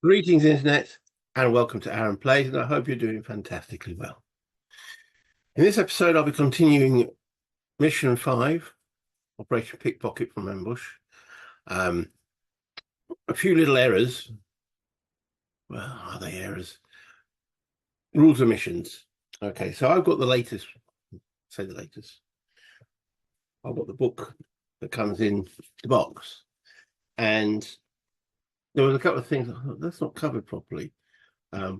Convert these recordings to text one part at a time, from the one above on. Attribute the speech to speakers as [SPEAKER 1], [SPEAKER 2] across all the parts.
[SPEAKER 1] Greetings, Internet, and welcome to Aaron Plays, and I hope you're doing fantastically well. In this episode, I'll be continuing Mission 5, Operation Pickpocket from Ambush. A few little errors. Well, are they errors? Rules of missions. Okay, so I've got the latest. Say the latest. I've got the book that comes in the box, and there was a couple of things that's not covered properly. And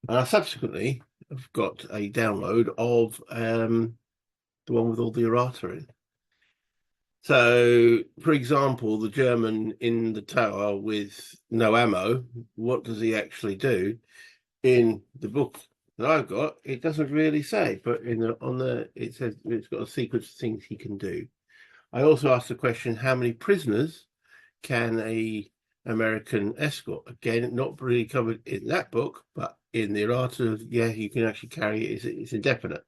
[SPEAKER 1] I subsequently have got a download of the one with all the errata in. So, for example, the German in the tower with no ammo, what does he actually do? In the book that I've got, it doesn't really say, but it says it's got a sequence of things he can do. I also asked the question, how many prisoners can a American escort? Again, not really covered in that book, but in the errata, yeah, you can actually carry it. It's indefinite,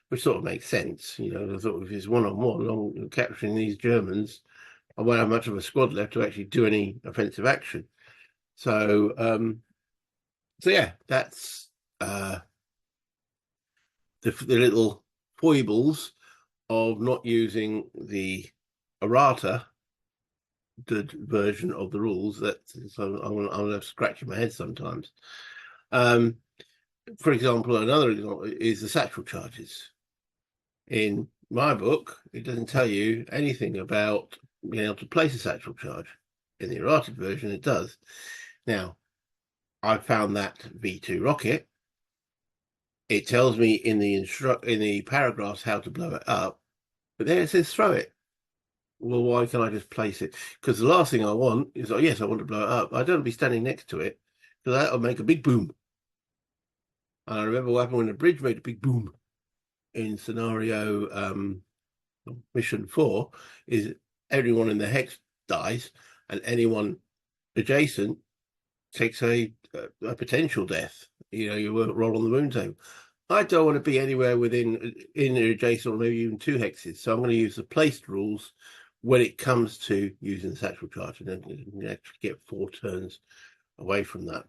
[SPEAKER 1] which sort of makes sense. You know, I thought if it's one-on-one, capturing these Germans, I won't have much of a squad left to actually do any offensive action. So, yeah, that's the little foibles of not using the errata, the version of the rules. So I'm scratching my head sometimes. For example, another example is the satchel charges. In my book, it doesn't tell you anything about being able to place a satchel charge. In the errated version, it does. Now, I found that V2 rocket. It tells me in the paragraphs how to blow it up, but there it says throw it. Well, why can't I just place it? Because the last thing I want is, oh yes, I want to blow it up. I don't want to be standing next to it because that'll make a big boom. And I remember what happened when the bridge made a big boom in scenario mission 4 is everyone in the hex dies and anyone adjacent takes a potential death. You know, you won't roll on the moon table. I don't want to be anywhere within adjacent or maybe even 2 hexes, so I'm going to use the placed rules when it comes to using the satchel charge, and then you actually get 4 turns away from that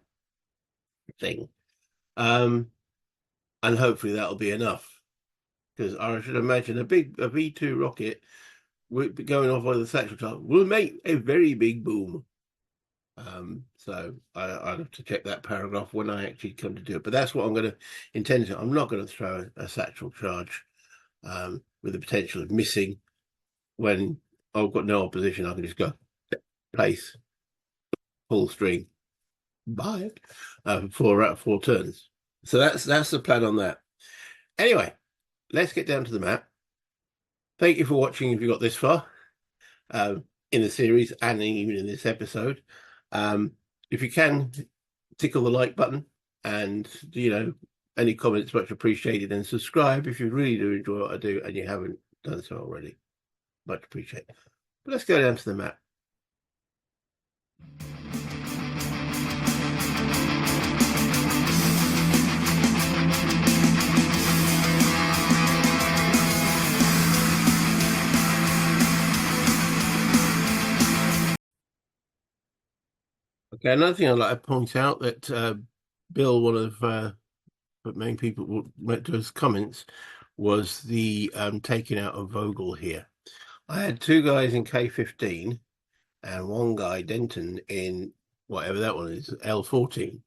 [SPEAKER 1] thing. And hopefully that'll be enough, because I should imagine a V2 rocket going off on the satchel charge will make a very big boom. So I'll have to check that paragraph when I actually come to do it. But that's what I'm going to intend to. I'm not going to throw a satchel charge with the potential of missing when I've got no opposition. I can just go place, full string, buy it for 4 turns. So that's the plan on that. Anyway, let's get down to the map. Thank you for watching if you got this far in the series and even in this episode. If you can, tickle the like button, and any comments much appreciated, and subscribe if you really do enjoy what I do and you haven't done so already. Much appreciated. But let's go down to the map. Okay, another thing I'd like to point out that Bill, one of the main people went to his comments, was the taking out of Vogel here. I had 2 guys in K15 and 1 guy, Denton, in whatever that one is, L14.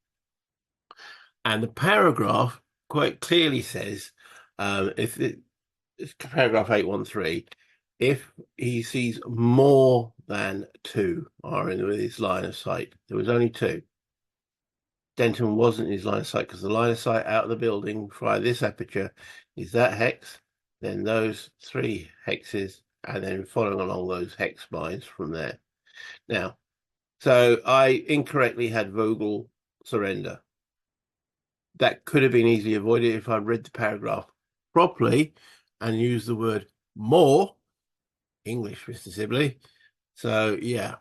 [SPEAKER 1] And the paragraph quite clearly says, it's paragraph 813, if he sees more than 2 are in with his line of sight. There was only 2. Denton wasn't in his line of sight because the line of sight out of the building via this aperture is that hex, then those 3 hexes, and then following along those hex lines from there. Now, so I incorrectly had Vogel surrender. That could have been easily avoided if I'd read the paragraph properly and used the word more, English, Mr. Sibley. So, yeah,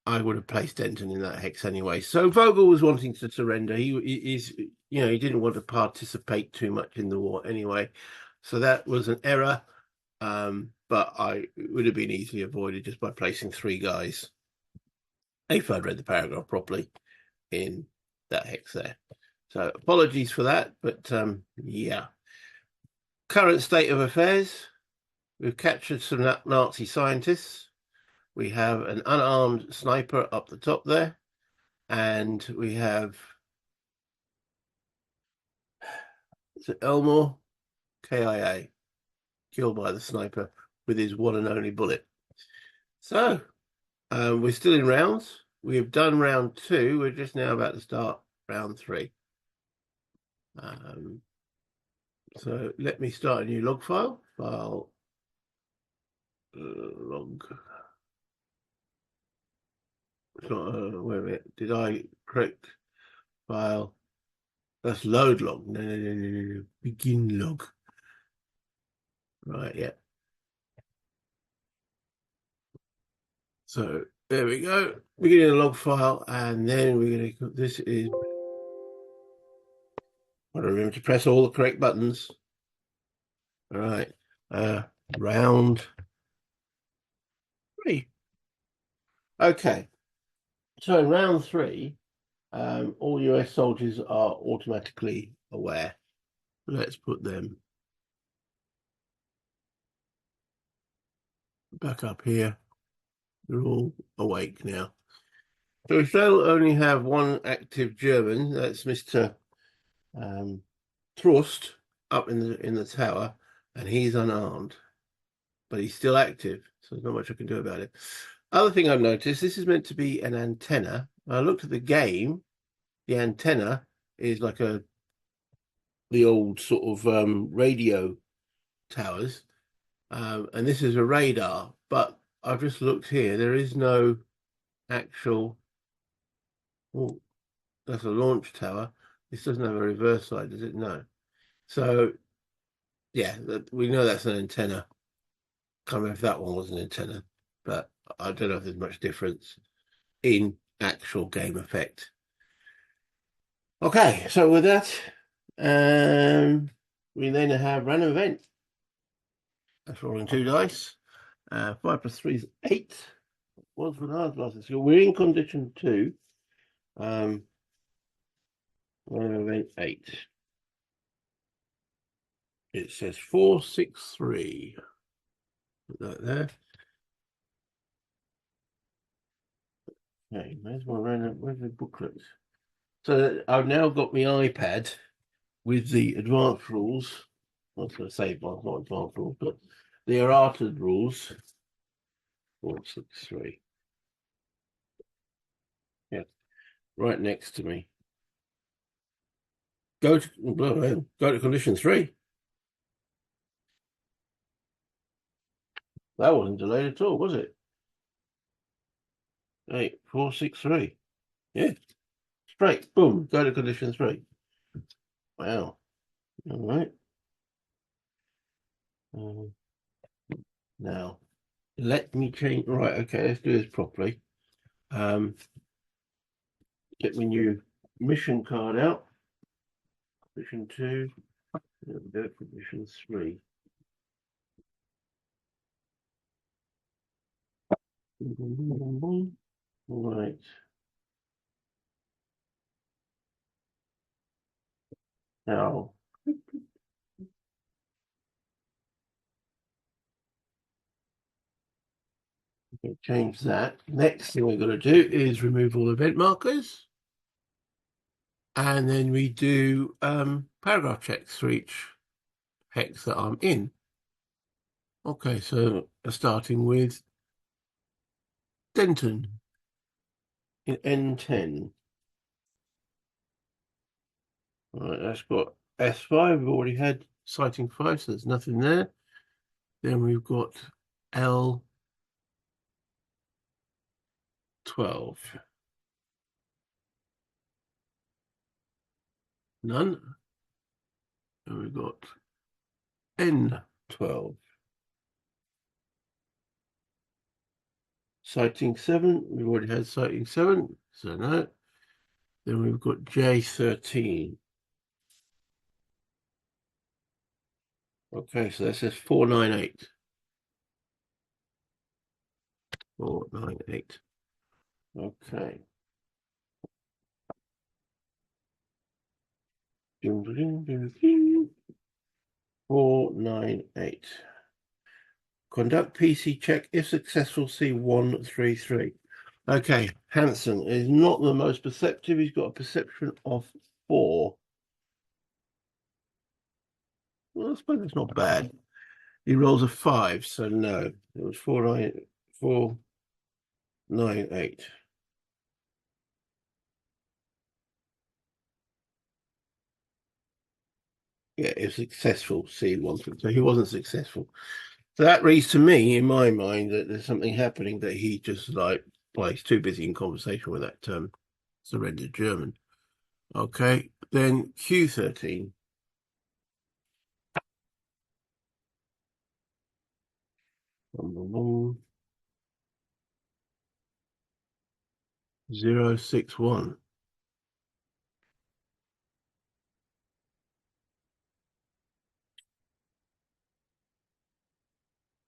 [SPEAKER 1] I would have placed Denton in that hex anyway. So Vogel was wanting to surrender. He didn't want to participate too much in the war anyway. So that was an error, but it would have been easily avoided just by placing 3 guys if I'd read the paragraph properly in that hex there. So apologies for that, but yeah. Current state of affairs. We've captured some Nazi scientists. We have an unarmed sniper up the top there. And we have Elmore, KIA, killed by the sniper with his one and only bullet. So we're still in rounds. We have done round 2. We're just now about to start round 3. So let me start a new log file. Log. It's not, wait a minute. Did I correct file? That's load log. No. Begin log. Right, yeah. So there we go. Beginning a log file, and then we're going to. This is. I remember to press all the correct buttons. All right. Round 3. Okay. So in round 3, all US soldiers are automatically aware. Let's put them back up here. They're all awake now. So we still only have one active German. That's Mr. Trust up in the tower, and he's unarmed, but he's still active. So there's not much I can do about it. Other thing I've noticed, this is meant to be an antenna. I looked at the game. The antenna is like the old sort of radio towers, and this is a radar. But I've just looked here. There is no actual. Oh, that's a launch tower. This doesn't have a reverse side, does it? No. So yeah, we know that's an antenna. Can't remember if that one was an antenna, but I don't know if there's much difference in actual game effect. Okay, so with that, we then have random event. That's rolling 2 dice. 5 plus 3 is 8. What's for hard losses? So we're in condition 2. Random event 8. It says 4, 6, 3. Put that there. Okay, where's my random? Where's the booklet? So I've now got my iPad with the advanced rules. I was going to say advanced, not advanced rules, but the errata rules. 4, 6, 3. Yeah, right next to me. Go to condition 3. That wasn't delayed at all, was it? 8, 4, 6, 3. Yeah, straight. Boom. Go to condition 3. Wow. All right. Now, let me change. Right. Okay. Let's do this properly. Get my new mission card out. Mission 2. There we go. Mission 3. Right. Now, okay, change that. Next thing we're going to do is remove all event markers. And then we do paragraph checks for each hex that I'm in. Okay, so starting with Denton in N10. All right, that's got S5. We've already had sighting 5, so there's nothing there. Then we've got L12. None. And we've got N12. Sighting 7. We've already had sighting 7, so no. Then we've got J13. Okay, so that says 498. 498. Okay. 498. Conduct PC check. If successful, see 133. Okay, Hanson is not the most perceptive. He's got a perception of 4. Well, I suppose it's not bad. He rolls a 5, so no. It was 498. Yeah, if successful, see 133. So he wasn't successful. So that reads to me, in my mind, that there's something happening that he just like, well, he's too busy in conversation with that surrendered German. Okay, then Q13. 061.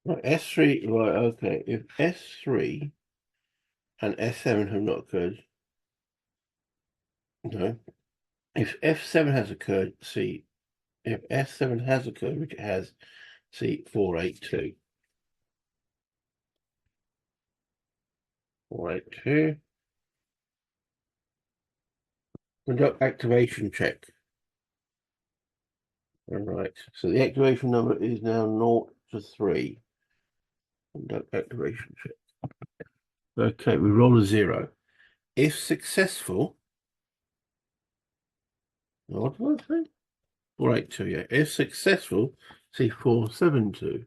[SPEAKER 1] Right, S3, right, okay. If S3 and S7 have not occurred, no. If F7 has occurred, see, if S7 has occurred, which it has, see 482. 482. Conduct activation check. All right, so the activation number is now 0 to 3. Conduct activation check. Okay, we roll a 0. If successful, what did I say? 482, yeah. If successful, see 472.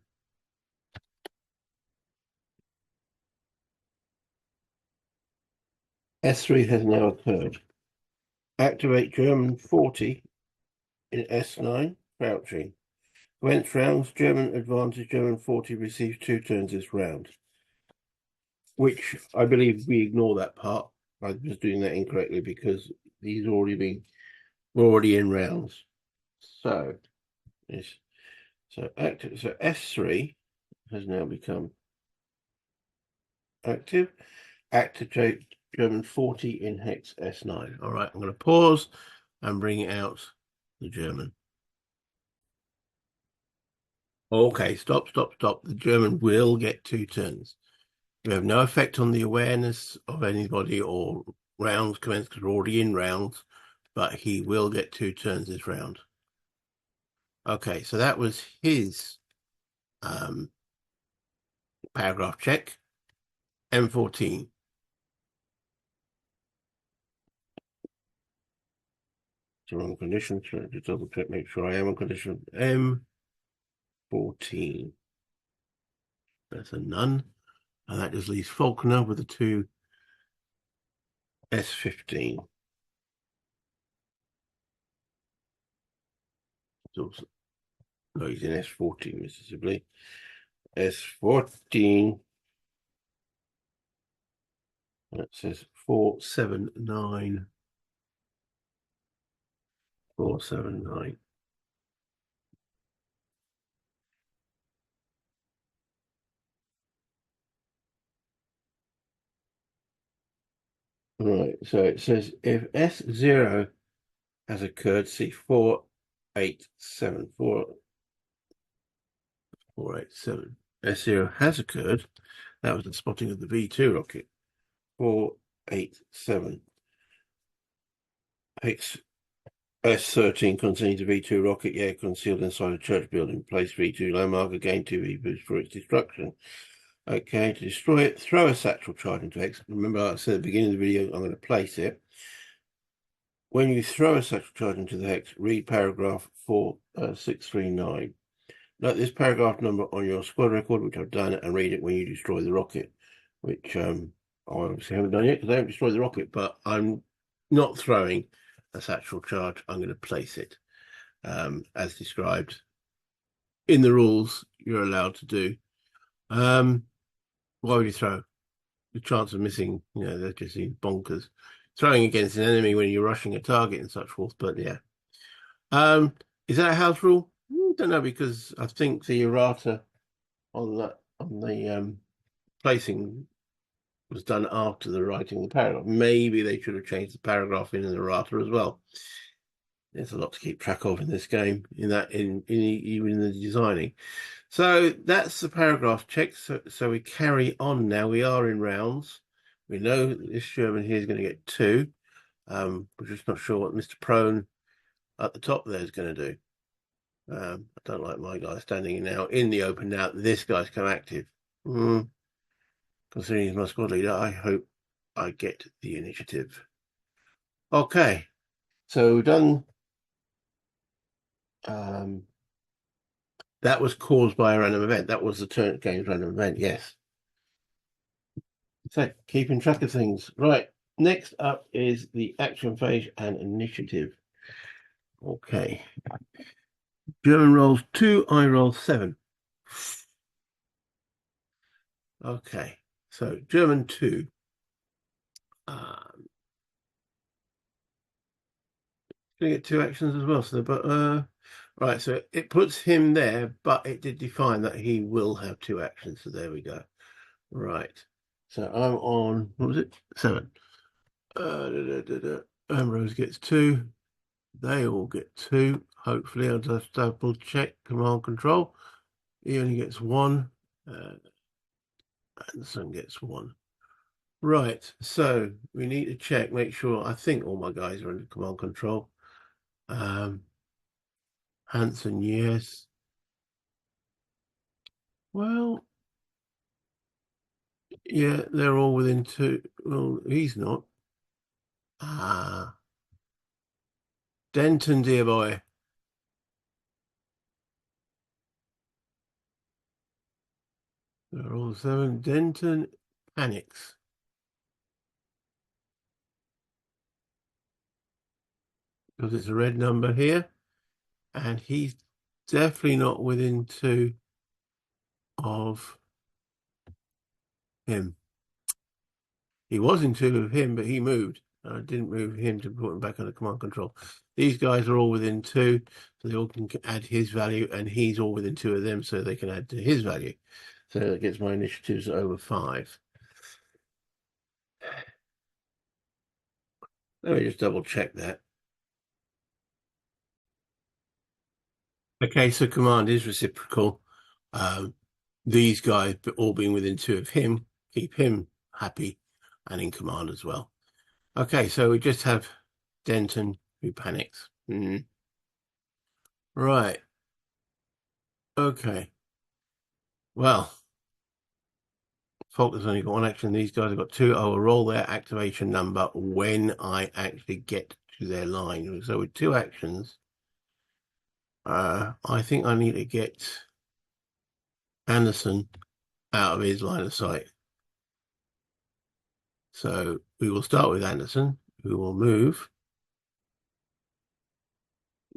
[SPEAKER 1] S3 has now occurred. Activate German 40 in S9, crouching. Commence rounds, German advantage, German 40 receives 2 turns this round. Which I believe we ignore that part. I was doing that incorrectly because we're already in rounds. So active. So S3 has now become active. Activate German 40 in hex S9. All right, I'm going to pause and bring out the German. Okay, stop. The German will get 2 turns. You have no effect on the awareness of anybody or rounds commenced because we're already in rounds, but he will get 2 turns this round. Okay, so that was his paragraph check. M14. It's the wrong condition. So to double check, make sure I am on condition. M14. That's a none. And that just leaves Faulkner with the 2 S15. No, he's in S14, Mississippi. S14. That says 479. 479. Right, so it says if S0 has occurred, see 487. 487. S0 has occurred. That was the spotting of the V2 rocket. 487. S13 contains a V2 rocket, yeah, concealed inside a church building. Place V2 landmark, again 2V boost for its destruction. Okay, to destroy it, throw a satchel charge into X. Remember, I said at the beginning of the video, I'm going to place it. When you throw a satchel charge into the hex, read paragraph 4639. Note this paragraph number on your squad record, which I've done, and read it when you destroy the rocket, which I obviously haven't done yet because I haven't destroyed the rocket, but I'm not throwing a satchel charge. I'm going to place it as described in the rules you're allowed to do. Why would you throw? The chance of missing, they're just bonkers. Throwing against an enemy when you're rushing a target and such forth, but yeah. Is that a house rule? Don't know, because I think the errata on the placing was done after the writing of the paragraph. Maybe they should have changed the paragraph in an errata as well. There's a lot to keep track of in this game, even in the designing. So that's the paragraph check. So we carry on now. We are in rounds. We know that this German here is going to get 2. We're just not sure what Mr. Prone at the top there is going to do. I don't like my guy standing now in the open now. This guy's come active. Considering he's my squad leader, I hope I get the initiative. Okay, so we've done. That was caused by a random event. That was the turn game's random event. Yes. So keeping track of things. Right. Next up is the action phase and initiative. Okay. German rolls 2, I roll 7. Okay. So German 2. Gonna get 2 actions as well. So, but right. So it puts him there, but it did define that he will have 2 actions. So there we go. Right. So I'm on. What was it? 7. Ambrose gets 2. They all get 2. Hopefully, I'll just double check command control. He only gets 1. Anderson gets 1. Right, so we need to check, make sure. I think all my guys are under command control. Hanson, yes. Well, yeah, they're all within 2. Well, he's not. Denton, dear boy. They're all 7. Denton panics because it's a red number here, and he's definitely not within 2 of him. He was in 2 of him, but he moved. I didn't move him to put him back under command control. These guys are all within 2, so they all can add his value, and he's all within 2 of them, so they can add to his value. So that gets my initiatives over 5. Let me just double check that. Okay, so command is reciprocal. These guys all being within 2 of him, keep him happy and in command as well. Okay, so we just have Denton who panics. Right. Okay. Well, Faulkner's only got 1 action. These guys have got 2. I will roll their activation number when I actually get to their line. So with 2 actions, I think I need to get Anderson out of his line of sight. So we will start with Anderson, who will move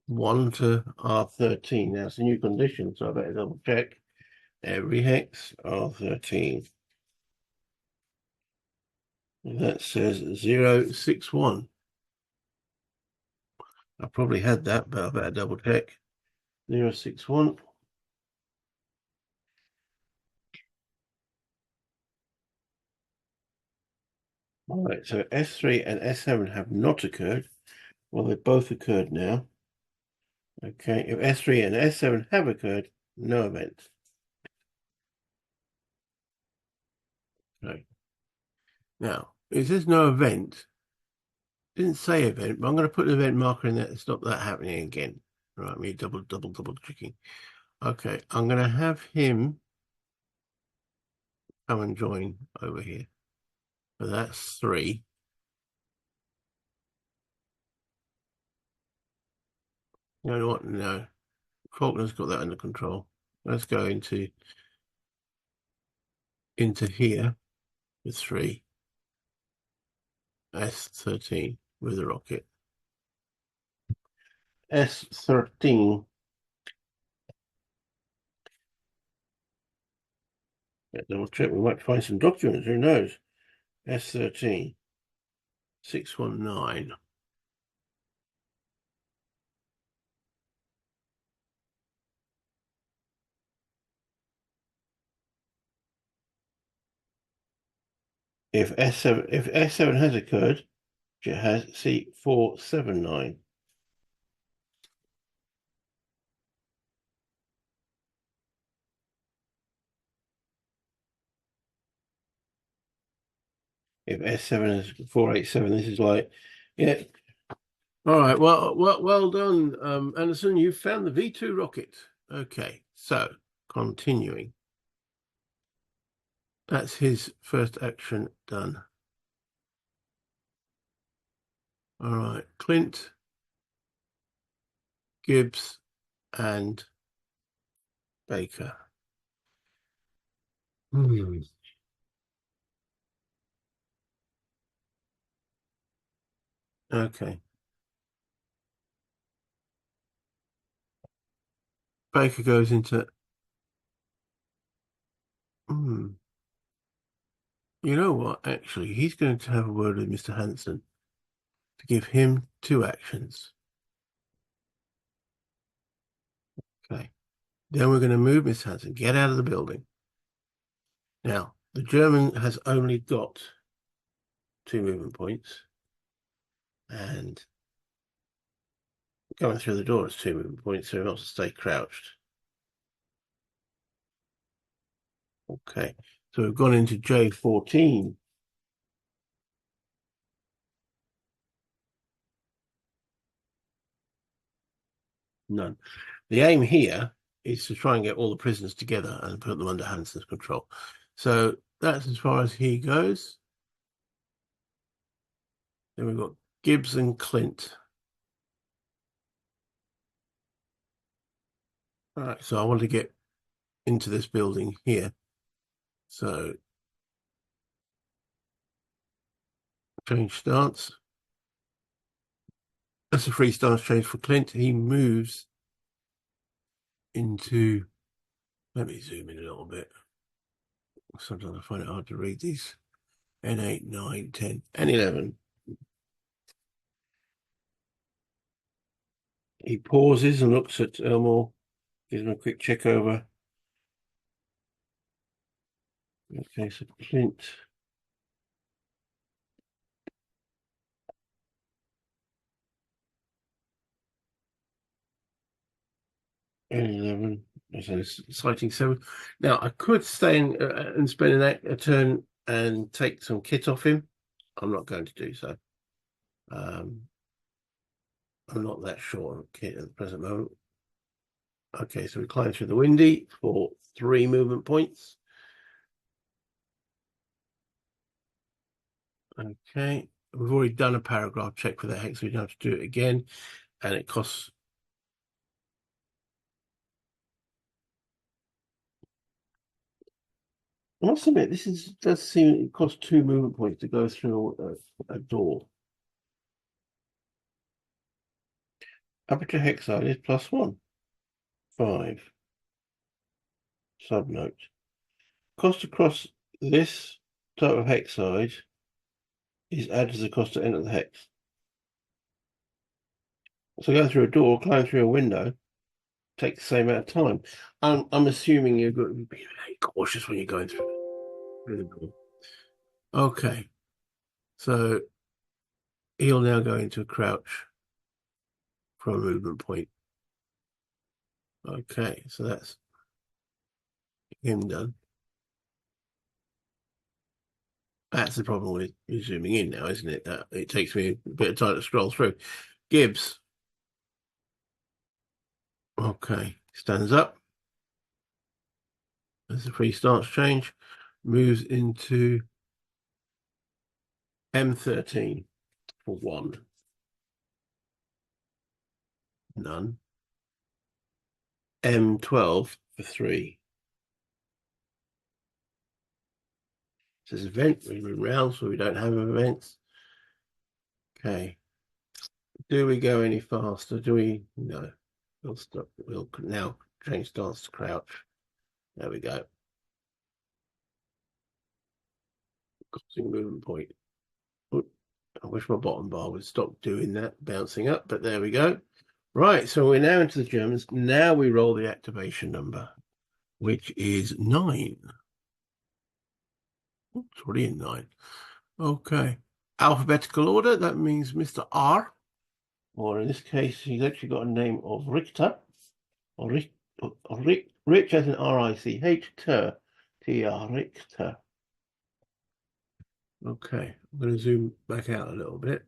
[SPEAKER 1] 1 to R13. Now it's a new condition, so I better double check. Every hex R13. And that says 061. I probably had that, but I better double check. 061. All right, so S3 and S7 have not occurred. Well, they've both occurred now. Okay, if S3 and S7 have occurred, no event. Okay. Now, it says no event. It didn't say event, but I'm going to put an event marker in there to stop that happening again. Right, me double checking. Okay, I'm going to have him come and join over here. So that's 3. You know what? No. Faulkner's got that under control. Let's go into here with 3. S13 with a rocket. S13. Double check. We might find some documents. Who knows? S13. 619. If S7 has occurred, it has C479. If S7 is 487, this is like, yeah. All right. Well done, Anderson. You found the V2 rocket. Okay. So continuing. That's his first action done. All right. Clint, Gibbs, and Baker. Hmm. Okay. Baker goes into. Hmm. You know what? Actually, he's going to have a word with Mr. Hanson to give him 2 actions. Okay. Then we're going to move Mr. Hanson. Get out of the building. Now, the German has only got 2 movement points, and going through the door is 2 movement points, so he wants to stay crouched. Okay. So we've gone into J14. None. The aim here is to try and get all the prisoners together and put them under Hanson's control. So that's as far as he goes. Then we've got Gibbs and Clint. All right, so I want to get into this building here. So change stance. That's a free stance change for Clint. He moves into, let me zoom in a little bit. Sometimes I find it hard to read these. N8, 9, 10, and 11. He pauses and looks at Elmore, gives him a quick check over. Okay, so Clint. N11. So it's citing 7. Now, I could stay and spend a turn and take some kit off him. I'm not going to do so. I'm not that short of kit at the present moment. Okay, so we climb through the windy for 3 movement points. Okay, we've already done a paragraph check for the hex, so we don't have to do it again, and it costs. I must admit, does seem it costs 2 movement points to go through a door. Aperture hex side is +1. 5. Subnote. Cost across this type of hex side is added as the cost to enter the hex. So go through a door, climb through a window, take the same amount of time. I'm assuming you've got to be very cautious when you're going through the door. Okay, so he'll now go into a crouch from a movement point. Okay, so that's him done. That's the problem with zooming in now, isn't it? It takes me a bit of time to scroll through. Gibbs. Okay, stands up. There's a free stance change. Moves into M13 for 1. None. M12 for 3. It says event. We move round, so we don't have events. Okay. Do we go any faster? Do we? No. We'll stop. We'll now change stance to crouch. There we go. Costing movement point. I wish my bottom bar would stop doing that, bouncing up, but there we go. Right, so we're now into the Germans. Now we roll the activation number, which is 9. It's already in 9. Okay. Alphabetical order, that means Mr. R, or in this case, he's actually got a name of Richter, or Rich as in R-I-C-H, Ter, T-R, Richter. Okay. I'm going to zoom back out a little bit.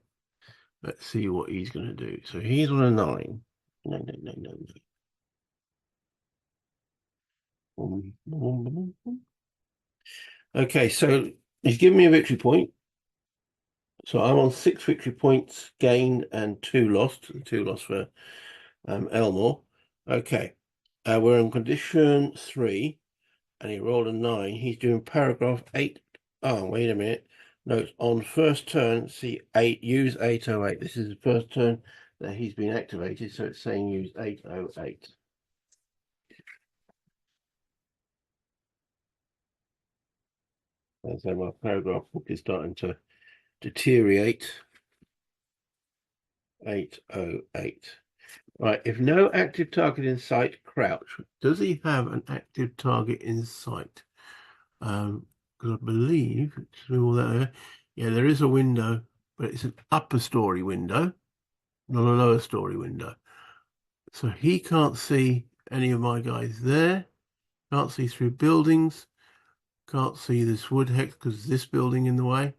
[SPEAKER 1] Let's see what he's going to do. So he's on a 9. No, no, no, no, no. Boom, boom, boom, boom. Okay, so he's given me a victory point. So I'm on 6 victory points gained and 2 lost. 2 lost for Elmore. Okay, we're on condition 3, and he rolled a 9. He's doing paragraph 8. Oh, wait a minute. No, it's on first turn. See 8. Use 808. This is the first turn that he's been activated, so it's saying use 808. And so my paragraph book is starting to deteriorate. 808. Right, if no active target in sight, crouch. Does he have an active target in sight? Because I believe, through all that, yeah, there is a window, but it's an upper story window, not a lower story window. So he can't see any of my guys there, can't see through buildings, can't see this wood hex because this building in the way.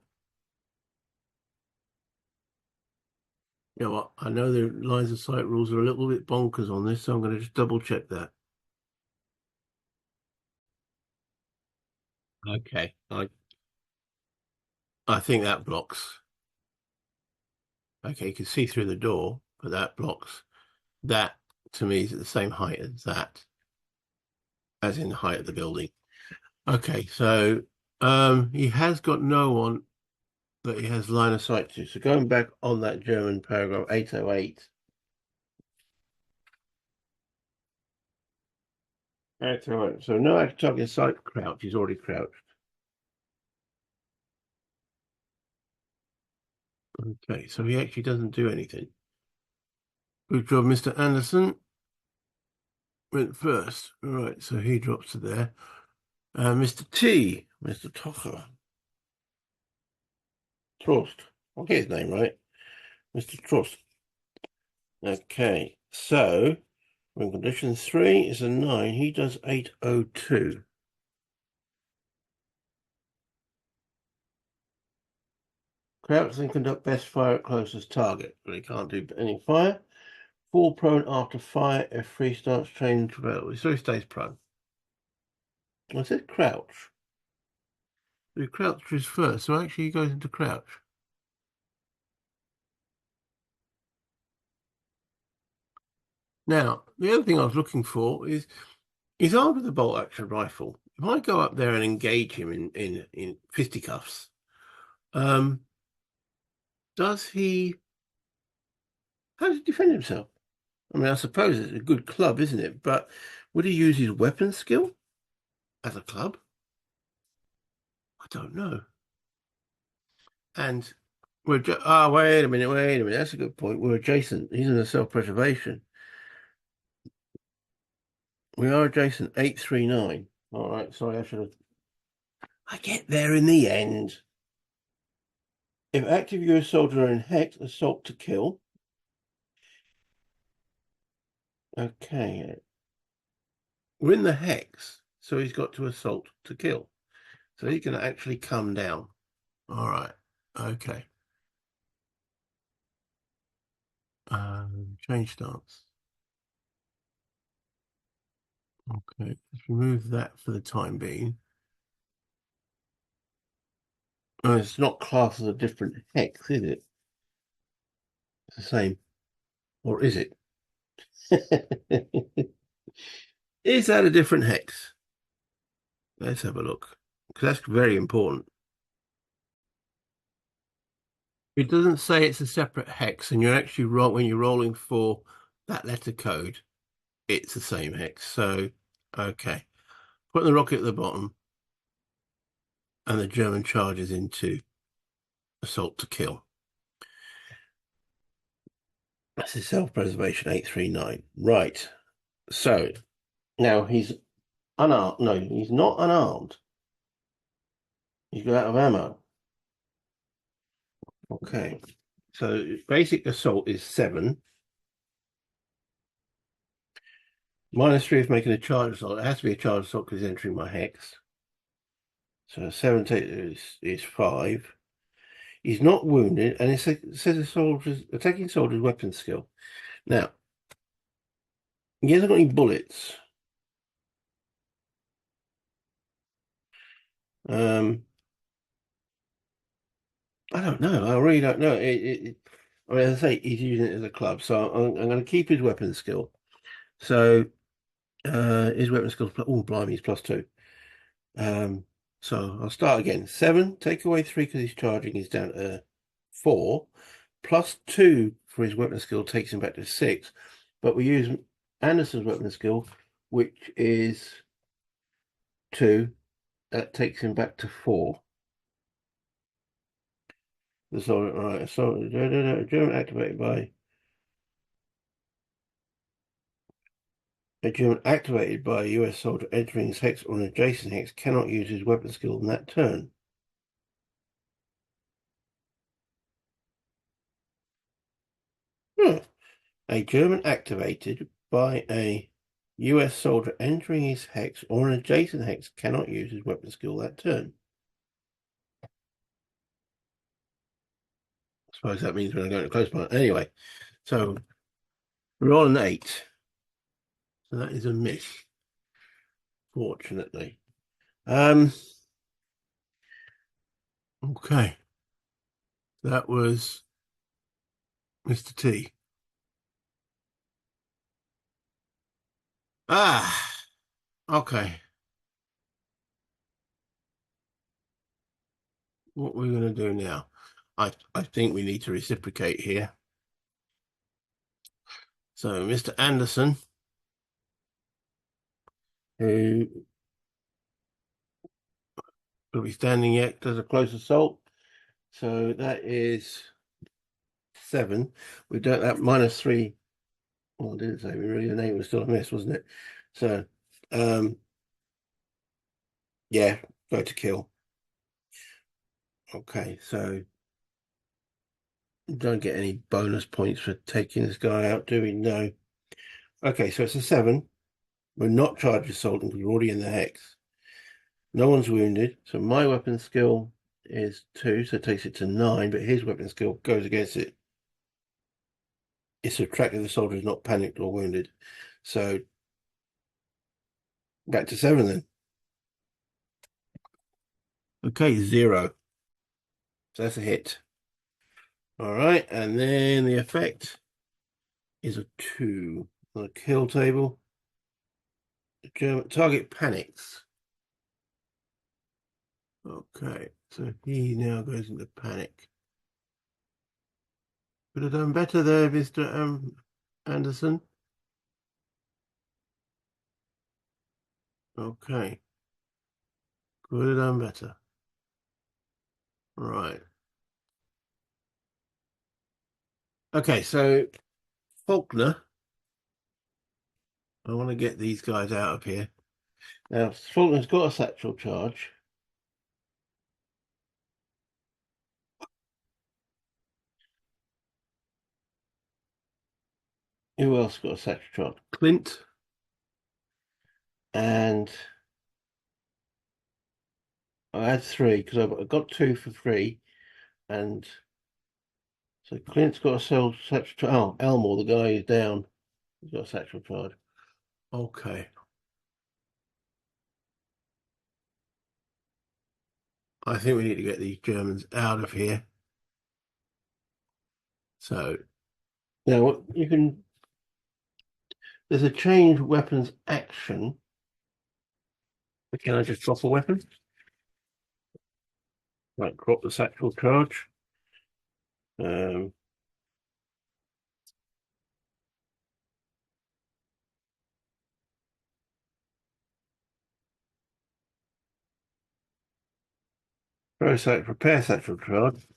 [SPEAKER 1] You know what? I know the lines of sight rules are a little bit bonkers on this, so I'm going to just double check that. Okay, I think that blocks. Okay, you can see through the door, but that blocks. That to me is at the same height as that, as in the height of the building. Okay, so he has got no one that he has line of sight to. So going back on that German paragraph 808. 808. So no active target sight, crouch. He's already crouched. Okay, so he actually doesn't do anything. Good job, Mr. Anderson. Went first. All right, so he drops to there. Mr. T, Mr. Tocher. Trost. I'll get his name right. Mr. Trost. Okay, so when condition 3 is a 9, he does 802. Crouch and conduct best fire at closest target, but he can't do any fire. Fall prone after fire if free starts training to battle. So he stays prone. I said crouch. He crouches first, so actually he goes into crouch. Now, the other thing I was looking for is he's armed with a bolt action rifle. If I go up there and engage him in fisticuffs, does he how does he defend himself? I mean, I suppose it's a good club, isn't it? But would he use his weapon skill as a club? I don't know. And wait a minute. That's a good point. We're adjacent. He's in the self-preservation. We are adjacent. 839. All right. Sorry, I should have. I get there in the end. If active US soldier are in hex, assault to kill. Okay. We're in the hex, so he's got to assault to kill. So he can actually come down. All right. Okay. Change stance. Okay, let's remove that for the time being. Oh, it's not classed as a different hex, is it? It's the same. Or is it? Is that a different hex? Let's have a look. Because that's very important. It doesn't say it's a separate hex, and you're actually wrong when you're rolling for that letter code. It's the same hex. So, okay. Put the rocket at the bottom, and the German charges into assault to kill. That's his self-preservation 839. Right. So now he's unarmed. No, he's not unarmed. He's got out of ammo. Okay. So basic assault is 7. -3 is making a charge assault. It has to be a charge assault because he's entering my hex. So 7 is 5. He's not wounded, and it says a soldier's attacking soldier's weapon skill. Now, he hasn't got any bullets. Um, I don't know. I really don't know. I mean, as I say, he's using it as a club, so I'm going to keep his weapon skill. So his weapon skill. Oh, blimey, he's +2. Um, so I'll start again. 7. Take away 3 because he's charging. He's down to 4. +2 for his weapon skill takes him back to 6. But we use Anderson's weapon skill, which is 2. That takes him back to 4. So, right, so German activated by a German activated by a US soldier entering his hex or an adjacent hex cannot use his weapon skill in that turn. Hmm. A German activated by a US soldier entering his hex or an adjacent hex cannot use his weapon skill that turn. I suppose that means when I go to close one. Anyway, so roll an 8. So that is a miss, fortunately. Okay. That was Mr. T. Ah, okay. What we're going to do now? I think we need to reciprocate here. So Mr. Anderson, who will be standing yet, does a close assault. So that is 7. We don't that -3. Well, I didn't say we really the name was still a miss, wasn't it? So yeah, go to kill. Okay, so don't get any bonus points for taking this guy out, do we? No. Okay, so it's a 7. We're not charged with assault because we're already in the hex. No one's wounded, so my weapon skill is 2, so it takes it to 9, but his weapon skill goes against it. It's subtracted the soldier is not panicked or wounded. So back to 7 then. Okay, 0. So that's a hit. All right, and then the effect is a 2 on the kill table. The German target panics. Okay, so he now goes into panic. Could have done better there, Mr. Anderson. Okay, could have done better. Right. Okay, so Faulkner, I want to get these guys out of here. Now, Faulkner's got a satchel charge. Who else got a satchel charge? Clint. And I had 3 because I got 2 for free. And so Clint's got a satchel charge. Oh, Elmore, the guy who's down, he's got a satchel charge. Okay. I think we need to get these Germans out of here. So now what you can there's a change weapons action. But can I just drop a weapon? Right, drop the satchel charge. Um prepare satchel charge.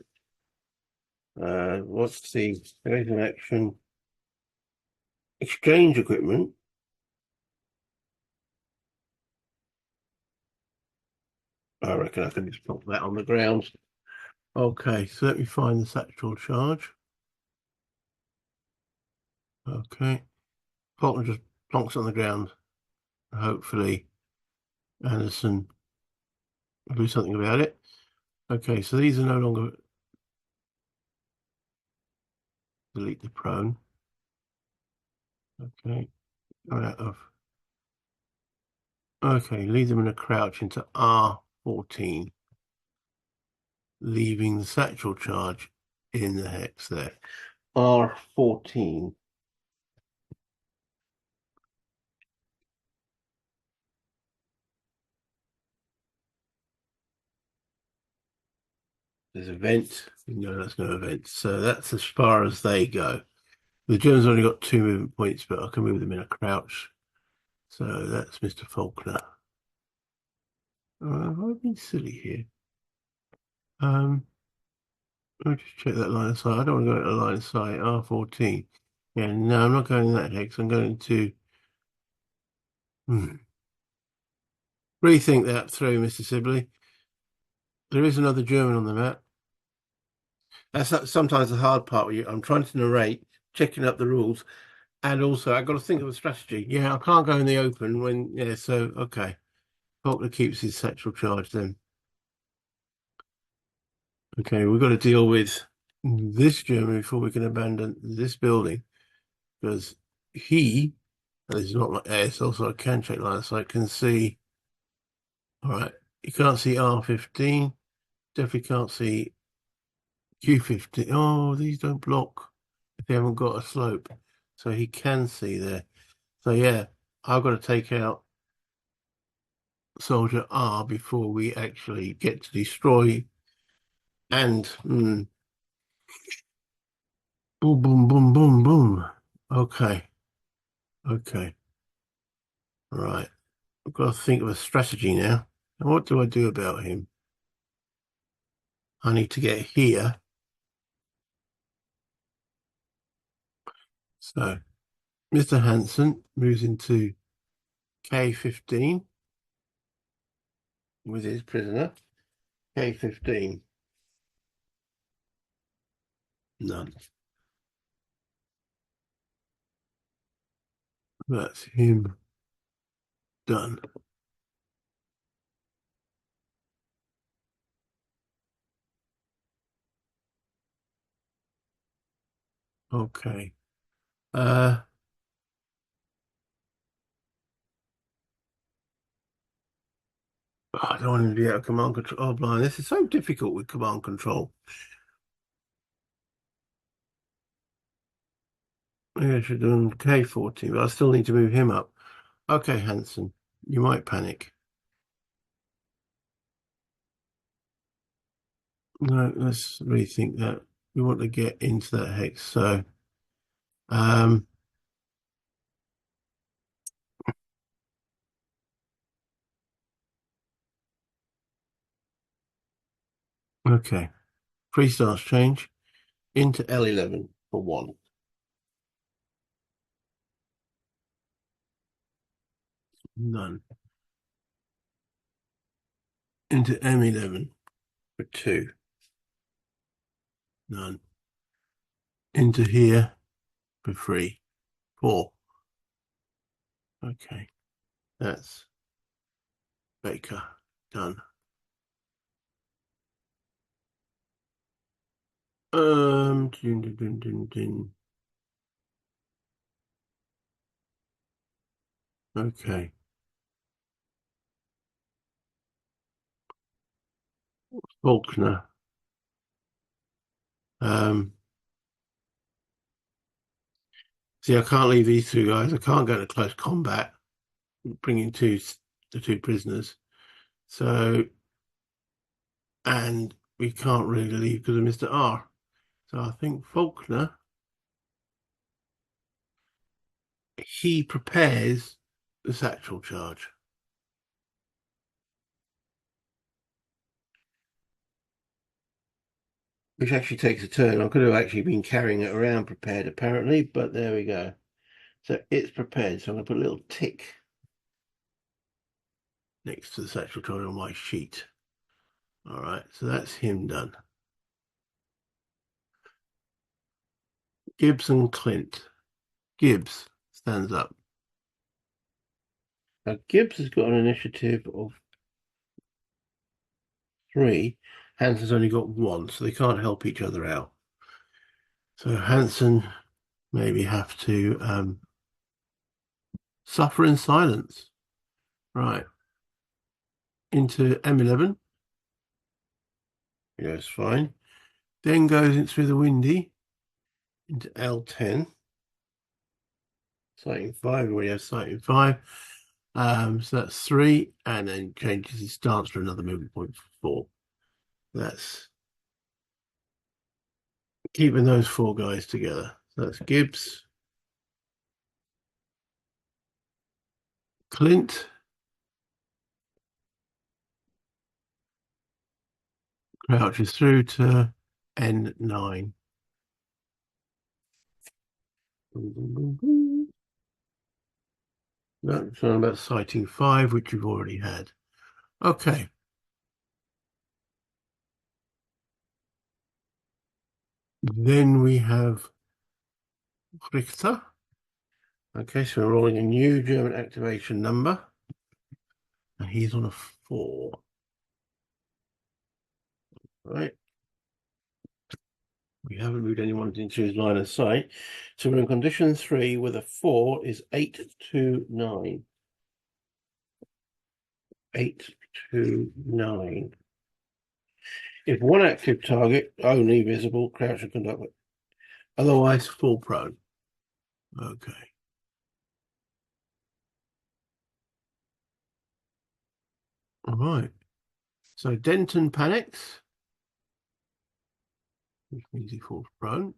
[SPEAKER 1] What's the action? Exchange equipment. I reckon I can just put that on the ground. Okay, so let me find the satchel charge. Okay. Faulkner just plonks on the ground. Hopefully Anderson will do something about it. Okay, so these are no longer delete the prone. Okay, out of. Okay, leave them in a crouch into R14, leaving the satchel charge in the hex there. R14. There's a vent. No, that's no event. So that's as far as they go. The Germans only got 2 movement points, but I can move them in a crouch. So that's Mr. Faulkner. I've been silly here. I'll just check that line of sight. I don't want to go into line of sight. R14. Yeah, no, I'm not going in that hex. I'm going to rethink that through, Mr. Sibley. There is another German on the map. That's sometimes the hard part. I'm trying to narrate, checking up the rules, and also I've got to think of a strategy. Yeah, I can't go in the open when. Yeah, so okay. Faulkner keeps his satchel charge then. Okay, we've got to deal with this German before we can abandon this building because he. It's not like it's also a can check line, so I can see. All right, you can't see R15. Definitely can't see Q15. Oh, these don't block if they haven't got a slope, so he can see there. So yeah, I've got to take out Soldier R before we actually get to destroy. And boom, boom, boom, boom, boom. Okay, okay, right. I've got to think of a strategy now. And what do I do about him? I need to get here. So Mr. Hanson moves into K15 with his prisoner. K15. None. That's him done. Okay. I don't want to be out of command control. Oh, blind. This is so difficult with command control. Maybe I should have done K14, but I still need to move him up. Okay, Hanson, you might panic. No, let's rethink that. We want to get into that hex. So, um, okay. Pre-stars change into L11 for 1. None. Into M11 for 2. None. Into here for 3. 4. Okay. That's Baker. Done. Dun, dun, dun, dun, dun. Okay. Faulkner. Um, See, I can't leave these 2 guys. I can't go into close combat, bringing the 2 prisoners. So, and we can't really leave because of Mr. R. So I think Faulkner, he prepares the satchel charge, which actually takes a turn. I could have actually been carrying it around prepared, apparently, but there we go. So it's prepared. So I'm going to put a little tick next to the satchel charge on my sheet. All right, so that's him done. Gibbs and Clint. Gibbs stands up. Now, Gibbs has got an initiative of 3. Hanson's only got 1, so they can't help each other out. So Hanson maybe have to suffer in silence. Right. Into M11. Yes, fine. Then goes in through the windy into L10. Sighting 5, we have sighting 5. So that's 3, and then changes his stance for another movement point for 4. That's keeping those 4 guys together. So that's Gibbs, Clint, crouches through to N9. That's on about sighting 5, which you've already had. Okay. Then we have Richter. Okay, so we're rolling a new German activation number. And he's on a 4. Right. We haven't moved anyone into his line of sight. So we're in condition 3 with a 4 is 829. 829. If one active target only visible, crouch and conduct it. Otherwise, full prone. Okay. All right. So Denton panics, which means he falls prone.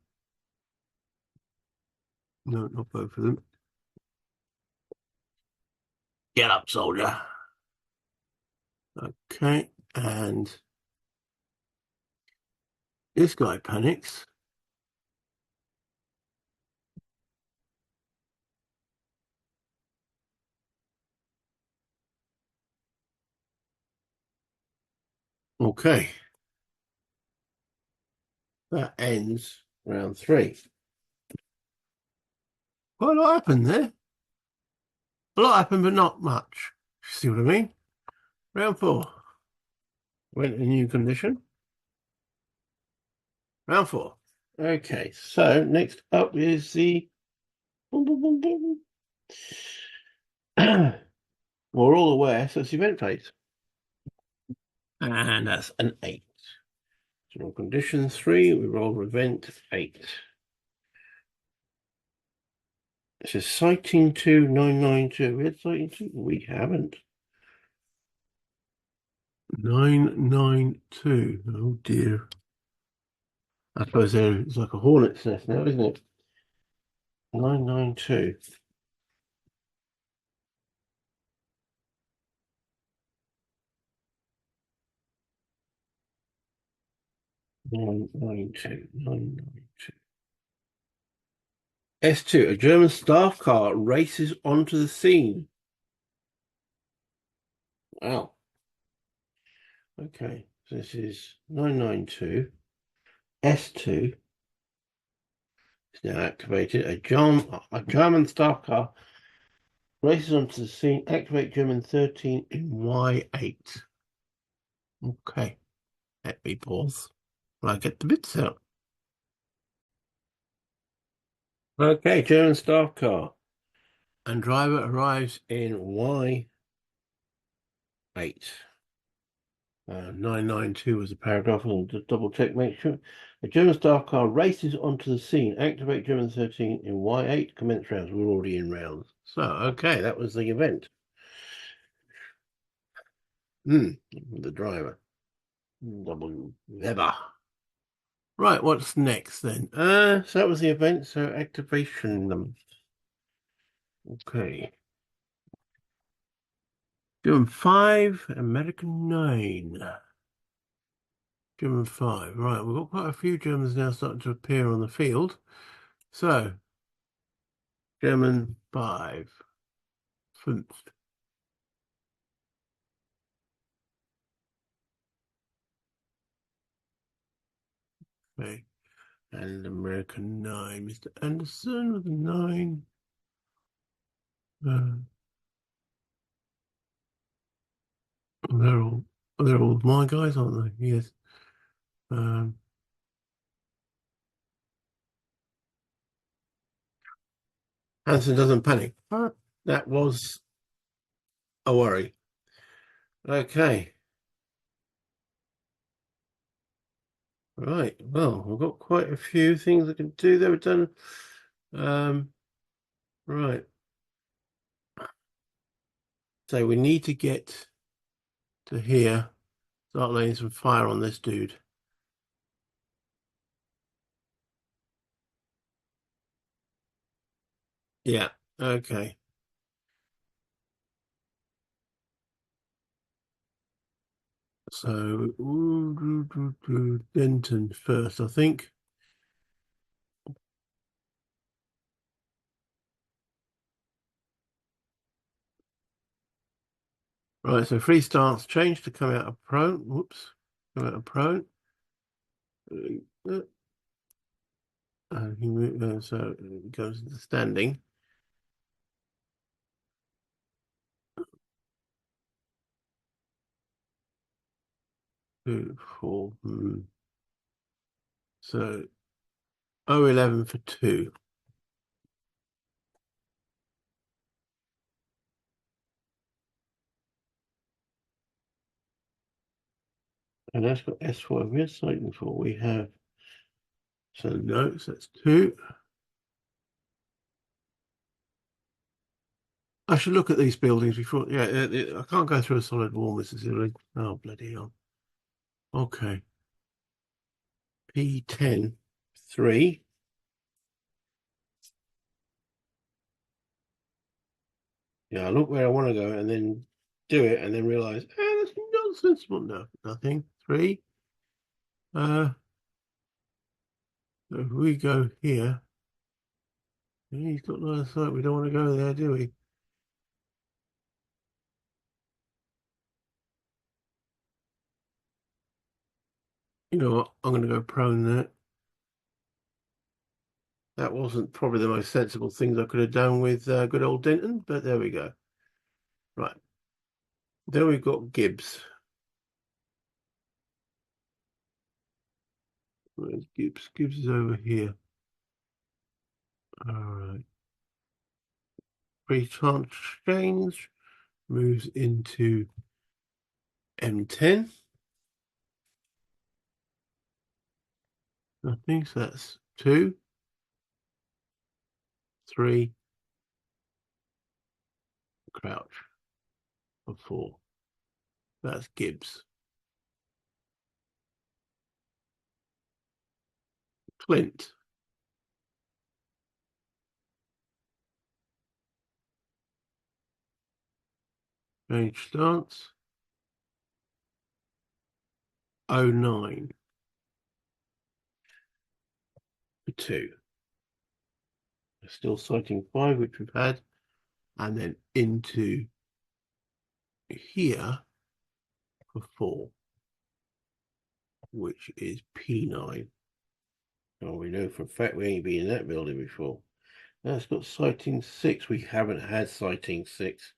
[SPEAKER 1] No, not both of them. Get up, soldier. Okay, and this guy panics. Okay, that ends round 3. Quite a lot happened there. A lot happened, but not much. See what I mean? Round 4. Went a new condition. Round 4. Okay, so next up is the boom, boom, boom, boom. We're all aware, so it's event phase. And that's an 8. General condition 3, we roll event 8. It says sighting 2992. We had sighting 2. We haven't. 992. Oh dear. I suppose it's like a hornet's nest now, isn't it? 992. 992. 992. S2, a German staff car races onto the scene. Wow. Okay, so this is 992. S2 is now activated. A German staff car races onto the scene. Activate German 13 in Y8. Okay, let me pause while I get the bits out. Okay, German staff car. And driver arrives in Y8. 992 was the paragraph. I'll just double check, make sure. A German staff car races onto the scene. Activate German 13 in Y8. Commence rounds. We're already in rounds. So, okay, that was the event. The driver. Double Weber. Right, what's next then? So that was the event. So activation. Okay. German 5, American 9. German 5. Right, we've got quite a few Germans now starting to appear on the field. So, German 5. Fünf. Okay. And American 9. Mr. Anderson with a 9. Uh, they're all my guys, aren't they? Yes. Um, Hanson doesn't panic. That was a worry. Okay. Right. Well, we've got quite a few things I can do. They were done. Um, right. So we need to get to here. Start laying some fire on this dude. Yeah. Okay. So Denton first, I think. Right. So free stance change to come out of prone. Whoops. Come out of prone. Uh, so it goes into standing. 2, 4. So 011 for 2. And that's got S4. We're citing for. We have. So no, so that's 2. I should look at these buildings before. Yeah, I can't go through a solid wall necessarily. Oh, bloody hell. Okay. P10, 3. Yeah, I look where I want to go and then do it and then realize, that's nonsense. Well, no, nothing. 3. So if we go here, he's got line of sight. We don't want to go there, do we? You know what? I'm going to go prone there. That wasn't probably the most sensible things I could have done with good old Denton, but there we go. Right. Then we've got Gibbs. Where's Gibbs? Gibbs is over here. All right. Pre-chance change moves into M10. I think so that's 2, 3, crouch for 4. That's Gibbs. Clint. Change stance. 09 for 2. Still sighting 5, which we've had. And then into here for 4, which is P9. Oh, we know for a fact we ain't been in that building before. Now it's got sighting 6. We haven't had sighting 6.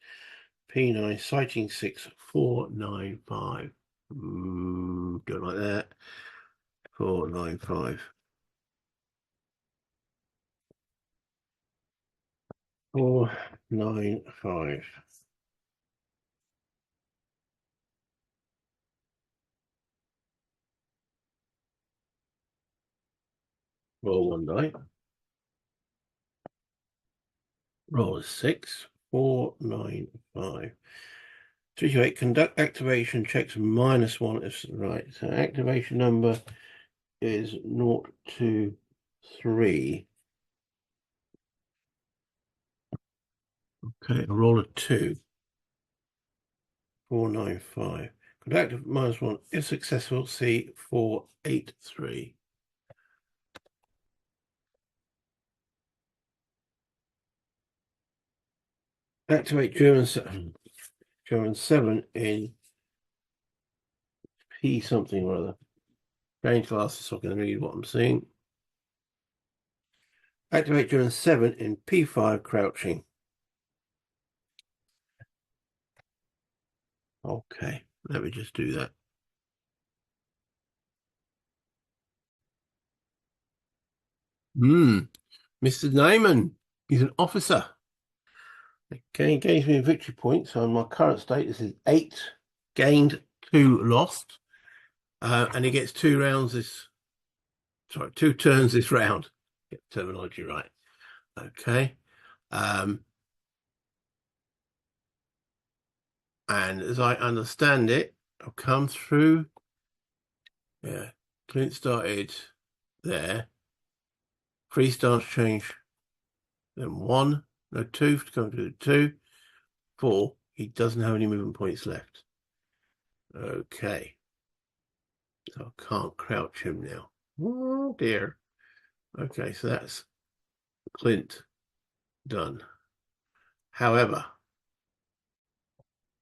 [SPEAKER 1] P9, sighting 6, 495. Don't like that. 495. 495. Roll 1 die. Roll a 6. 495. 328. Conduct activation checks -1 if right. So activation number is 0 to 3. Okay, a roll of 2. 495. Conduct -1 if successful. C 483. Activate German 7 in P something or other. Change glasses so I can read what I'm seeing. Activate German 7 in P5 crouching. Okay, let me just do that. Mr. Neyman. He's an officer. Okay, he gave me a victory point. So on my current status is 8 gained, 2 lost. And he gets 2 rounds sorry, 2 turns this round. Get the terminology right. Okay. And as I understand it, I've come through. Yeah, Clint started there. 3 stance change, then 1, no 2 to come to 2, 4. He doesn't have any movement points left. Okay. So I can't crouch him now. Oh dear. Okay, so that's Clint done. However,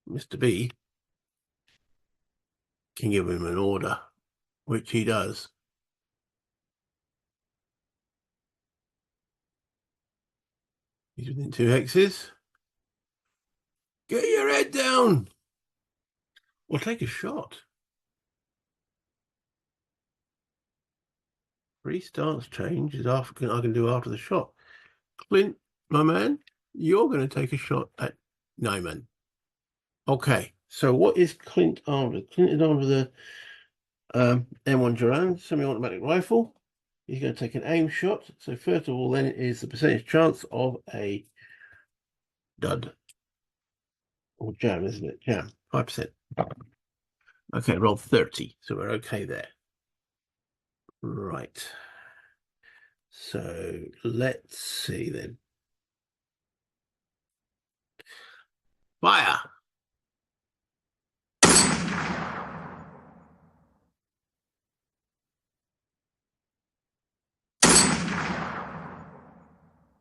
[SPEAKER 1] Mr. B can give him an order, which he does. He's within 2 hexes. Get your head down! Or take a shot. 3 stance change is I can do after the shot. Clint, my man, you're going to take a shot at Nyman. Okay, so what is Clint armed with? Clint is armed with a M1 Duran semi-automatic rifle. He's going to take an aim shot. So first of all, then, is the percentage chance of a dud. Or jam, isn't it? Jam, 5%. Okay, roll 30, so we're okay there. Right. So let's see then. Fire!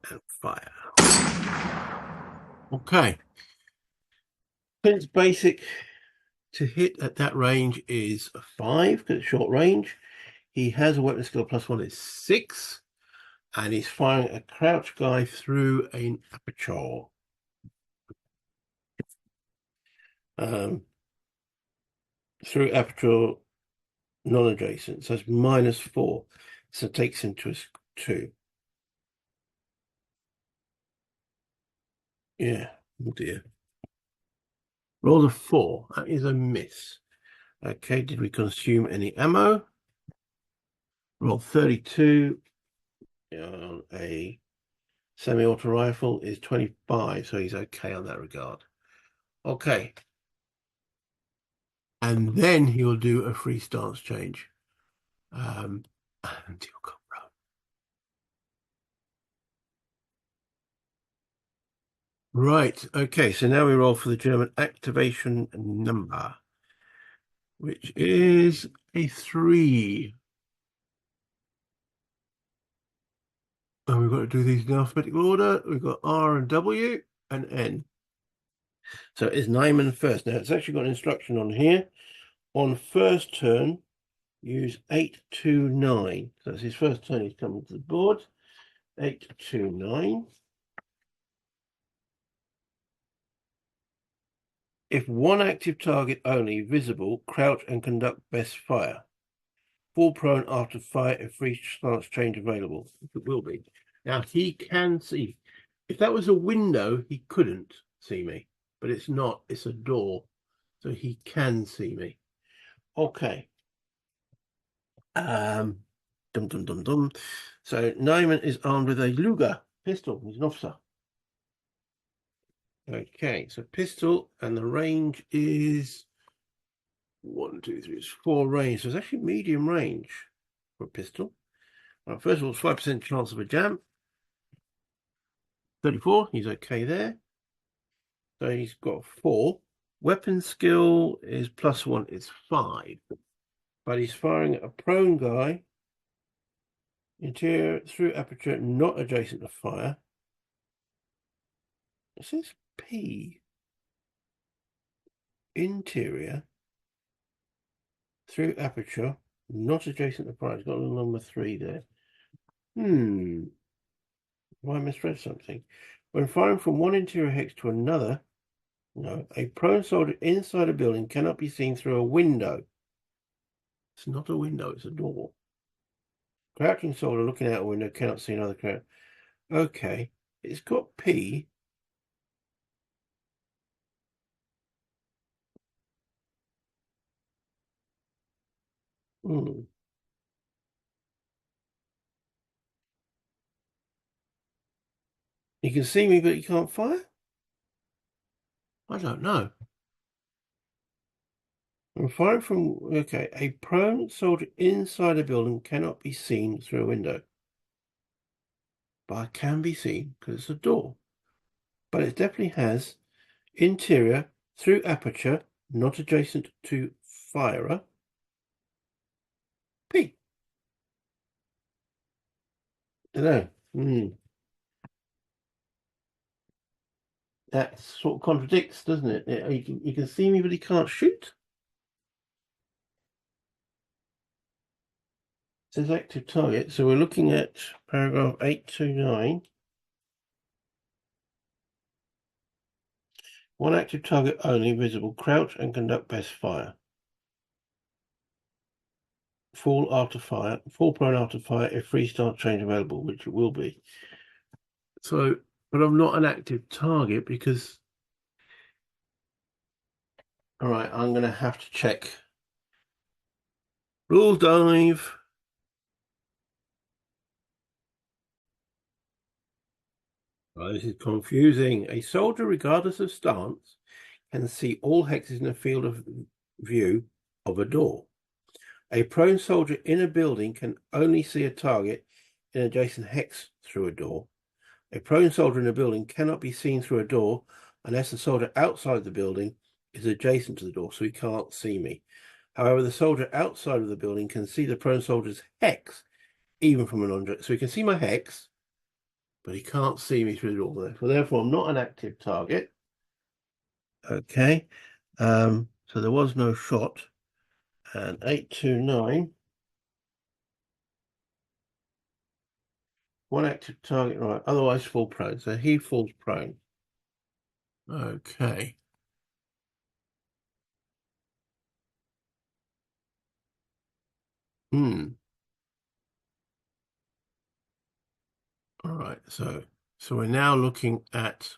[SPEAKER 1] And fire. Okay. Clint's basic to hit at that range is a 5 because it's short range. He has a weapon skill +1 is 6, and he's firing a crouch guy through an aperture. Through aperture non-adjacent, so it's -4. So it takes him to a 2. Yeah, oh dear. Roll a 4. That is a miss. Okay, did we consume any ammo? Roll 32 on a semi-auto rifle is 25, so he's okay on that regard. Okay. And then he will do a free stance change. Until right, okay, so now we roll for the German activation number, which is a 3. And we've got to do these in alphabetical order. We've got R and W and N. So it's Nyman first. Now it's actually got an instruction on here. On first turn, use 829. So that's his first turn. He's coming to the board. 829. If one active target only visible, crouch and conduct best fire. Fall prone after fire if free stance change available. It will be. Now he can see. If that was a window, he couldn't see me. But it's not. It's a door. So he can see me. Okay. Dum dum dum dum. So Nyman is armed with a Luger pistol. He's an officer. Okay, so pistol, and the range is 1, 2, 3, 4 range. So it's actually medium range for a pistol. Well, first of all, 5% chance of a jam. 34, he's okay there. So he's got 4. Weapon skill is +1, it's 5. But he's firing at a prone guy. Interior through aperture, not adjacent to fire. It says P. Interior through aperture, not adjacent to fire. It's got a number 3 there. Have I misread something? When firing from one interior hex to another, no, a prone soldier inside a building cannot be seen through a window. It's not a window, it's a door. Crouching soldier looking out a window cannot see another crowd. Okay. It's got P. Hmm. You can see me, but you can't fire? I don't know. I'm firing from, okay, a prone soldier inside a building cannot be seen through a window. But I can be seen because it's a door. But it definitely has interior through aperture, not adjacent to firer. P. Don't know. That sort of contradicts, doesn't it? You can see me, but he can't shoot. It says active target. So we're looking at paragraph 829. One active target only visible. Crouch and conduct best fire. Fall after fire. Fall prone after fire if restart change available, which it will be. So, but I'm not an active target because. All right, I'm going to have to check. Rule dive. Oh, this is confusing. A soldier, regardless of stance, can see all hexes in a field of view of a door. A prone soldier in a building can only see a target in an adjacent hex through a door. A prone soldier in a building cannot be seen through a door unless the soldier outside the building is adjacent to the door, so he can't see me. However, the soldier outside of the building can see the prone soldier's hex, even from an object. So he can see my hex, but he can't see me through the door. Therefore, I'm not an active target. Okay. So there was no shot. And 829. One active target, right? Otherwise, fall prone. So he falls prone. Okay. Hmm. All right. So we're now looking at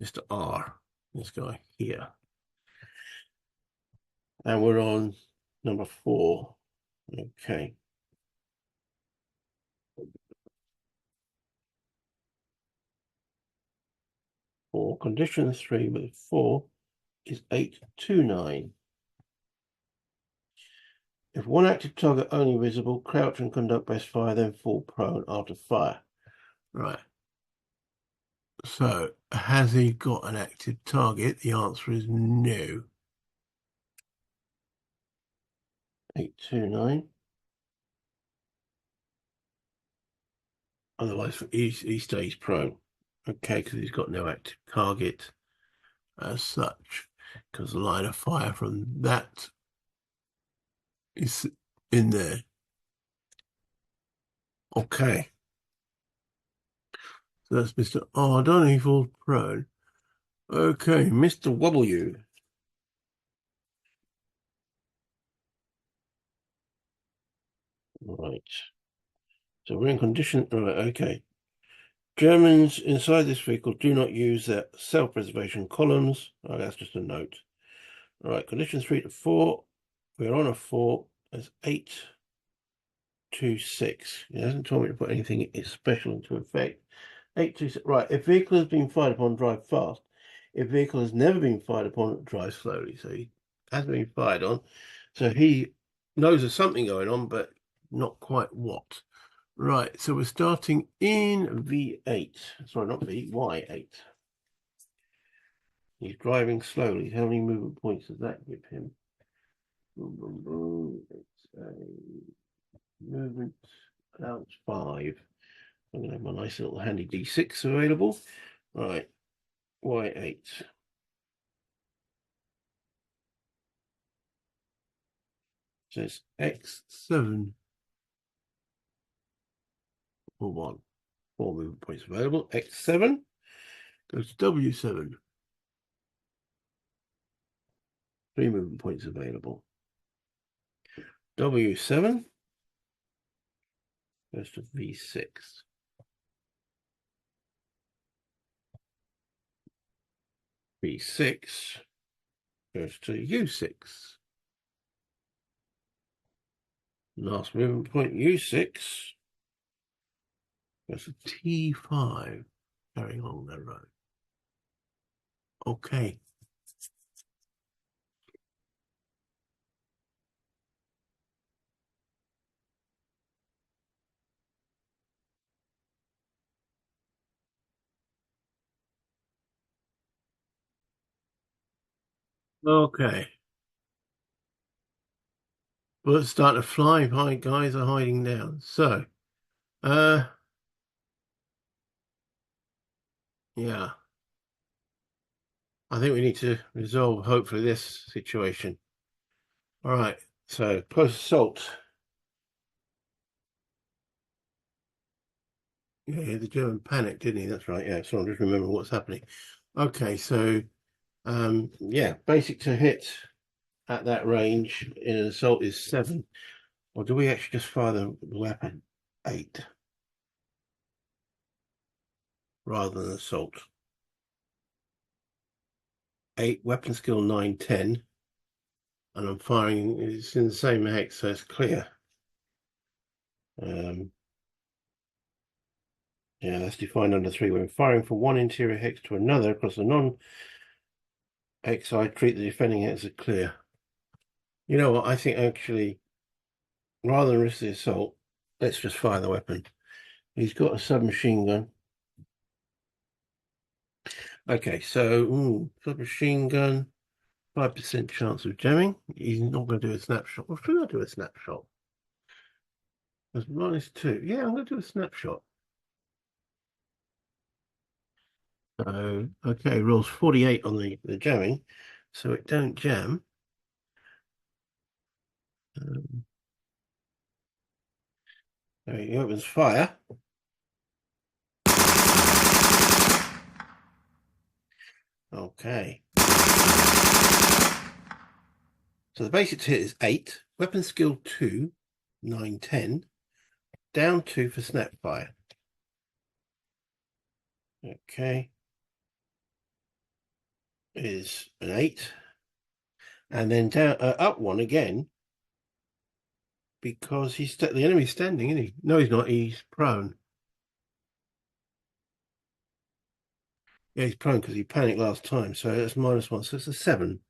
[SPEAKER 1] Mr. R, this guy here, and we're on number 4. Okay. For condition 3 with 4 is 829. If one active target only visible, crouch and conduct best fire, then fall prone after fire. Right. So, has he got an active target? The answer is no. 829. Otherwise, he stays prone. Okay, because he's got no active target as such. Because the line of fire from that is in there. Okay. So that's Mr. R. Don't he fall prone? Okay, Mr. W. Right. So we're in condition. Right, okay. Germans inside this vehicle do not use their self-preservation columns. Oh, that's just a note. All right, condition 3 to 4. We're on a 4. That's 826. It hasn't told me to put anything special into effect. 826. Right, if vehicle has been fired upon, drive fast. If vehicle has never been fired upon, drive slowly. So he hasn't been fired on. So he knows there's something going on, but not quite what. Right, so we're starting in V8. Sorry, not V, Y8. He's driving slowly. How many movement points does that give him? Boom, boom, boom. It's a movement allowance 5. I'm going to have my nice little handy D6 available. Right, Y8. Says X7 or 1. 4 movement points available. X7 goes to W7. 3 movement points available. W7 goes to V6. B6 goes to U6. Last movement point, U6 goes to T5, carrying along that road. Okay. Okay. Bullets start to fly. Hi, guys are hiding down. So, yeah. I think we need to resolve, hopefully, this situation. All right. So, close assault. Yeah, the German panicked, didn't he? That's right. Yeah. So I'm just remembering what's happening. Okay. So, yeah, basic to hit at that range in an assault is 7. Or do we actually just fire the weapon? 8 rather than assault. 8, weapon skill 9, 10. And I'm firing, it's in the same hex, so it's clear. Yeah, that's defined under 3. When firing from one interior hex to another across a non-hex side, treat the defending hex as clear. You know what? I think actually, rather than risk the assault, let's just fire the weapon. He's got a submachine gun. Okay, so submachine gun, 5% chance of jamming. He's not going to do a snapshot. Or should I do a snapshot? There's -2. Yeah, I'm going to do a snapshot. So, okay, rolls 48 on the jamming, so it don't jam. There he opens fire. Okay. So the basic hit is 8, weapon skill 2, 9, 10, down 2 for snap fire. Okay. Is an 8. And then down up 1 again because the enemy's standing, isn't he? No, he's not. He's prone. Yeah, he's prone because he panicked last time. So that's -1. So it's a 7.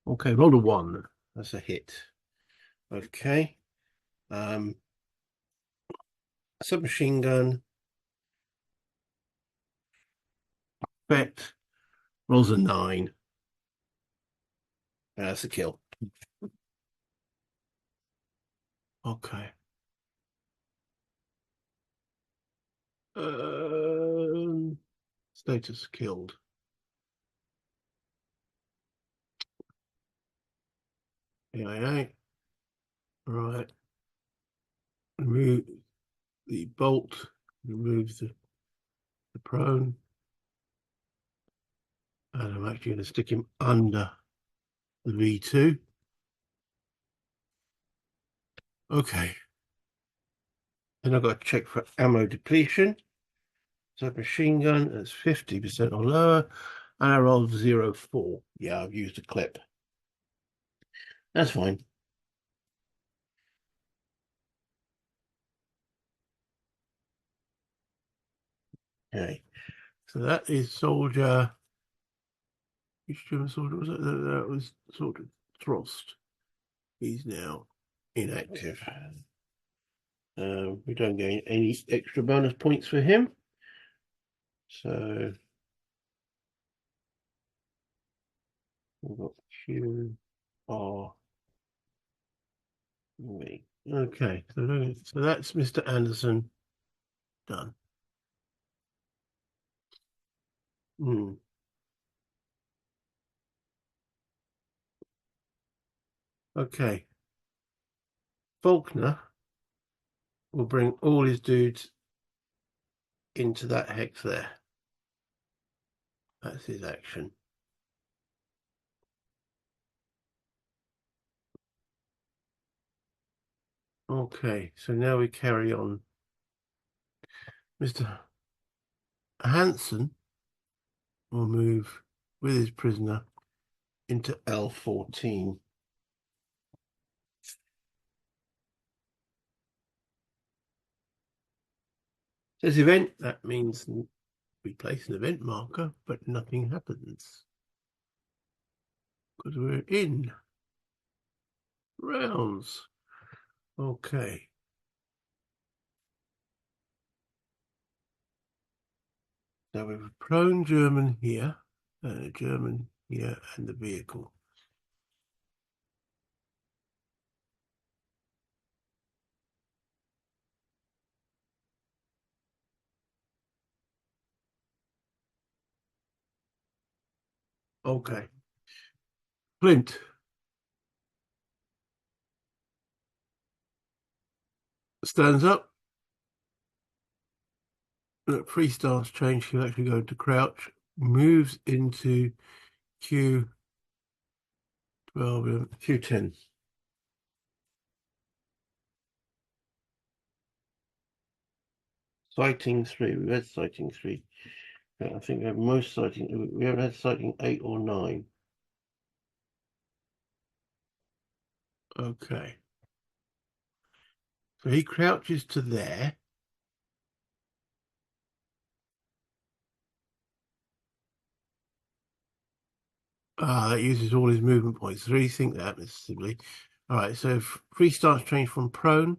[SPEAKER 1] Okay, roll a 1. That's a hit. Okay. Submachine gun. Effect. Rolls a 9. That's a kill. Okay. Status killed. Yeah. Right. Remove the bolt. Remove the prone. And I'm actually going to stick him under the V2. Okay. Then I've got to check for ammo depletion. So machine gun is 50% or lower. And I rolled 0.4. Yeah, I've used a clip. That's fine. Okay. So that is soldier. Which German soldier was it? That was soldier Thrust. He's now inactive. We don't get any extra bonus points for him. So we've got Q, R, V. Okay, so that's Mr. Anderson done. Okay. Faulkner will bring all his dudes into that hex there. That's his action. Okay, so now we carry on. Mr. Hanson will move with his prisoner into L14. Says event, that means we place an event marker, but nothing happens. Because we're in rounds. Okay. So we have a prone German here, and a German here, and the vehicle. Okay. Flint stands up. That free stance change, he'll actually go into crouch, moves into Q12, Q10. Sighting 3. We've had sighting 3. I think we have most sighting. We haven't had sighting 8 or 9. Okay. So he crouches to there. That uses all his movement points. Rethink that, Mr. Sibley. All right, so free stance change from prone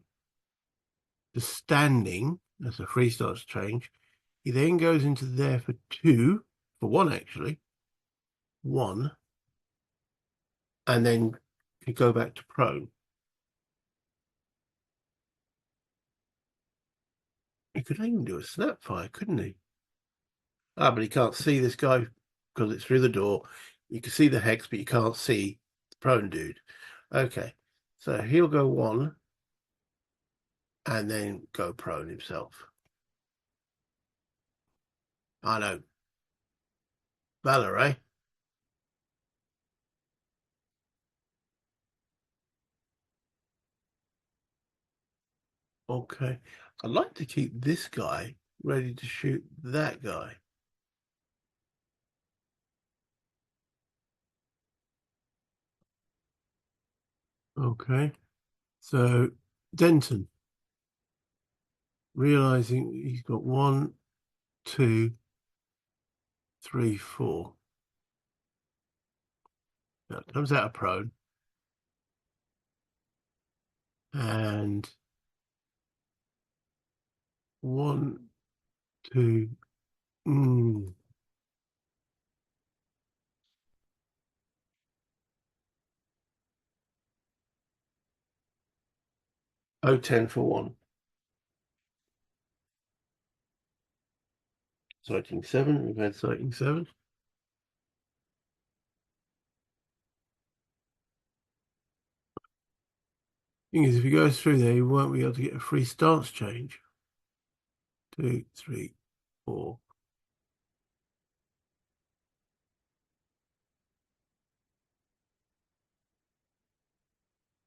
[SPEAKER 1] to standing. That's a free stance change. He then goes into there for 2, for 1 actually. 1. And then he go back to prone. He could even do a snap fire, couldn't he? But he can't see this guy because it's through the door. You can see the hex, but you can't see the prone dude. Okay, so he'll go 1 and then go prone himself. I know. Valor, eh? Okay. I'd like to keep this guy ready to shoot that guy. Okay. So Denton, realizing he's got 1, 2, 3, 4. Now comes out of prone. And 1, 2. 010 for 1. Sighting 7. We've had sighting 7. Thing is, if he goes through there, he won't be able to get a free stance change. 2, 3, 4.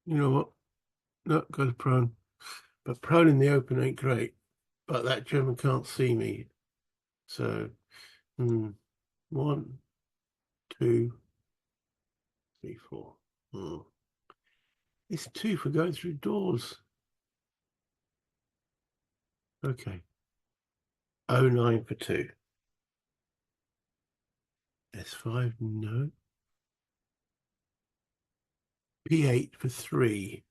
[SPEAKER 1] You know what? No, goes prone. But prone in the open ain't great. But that German can't see me. So, 1, 2, 3, 4. It's 2 for going through doors. Okay. 09 for 2. S5, no. P8 for 3.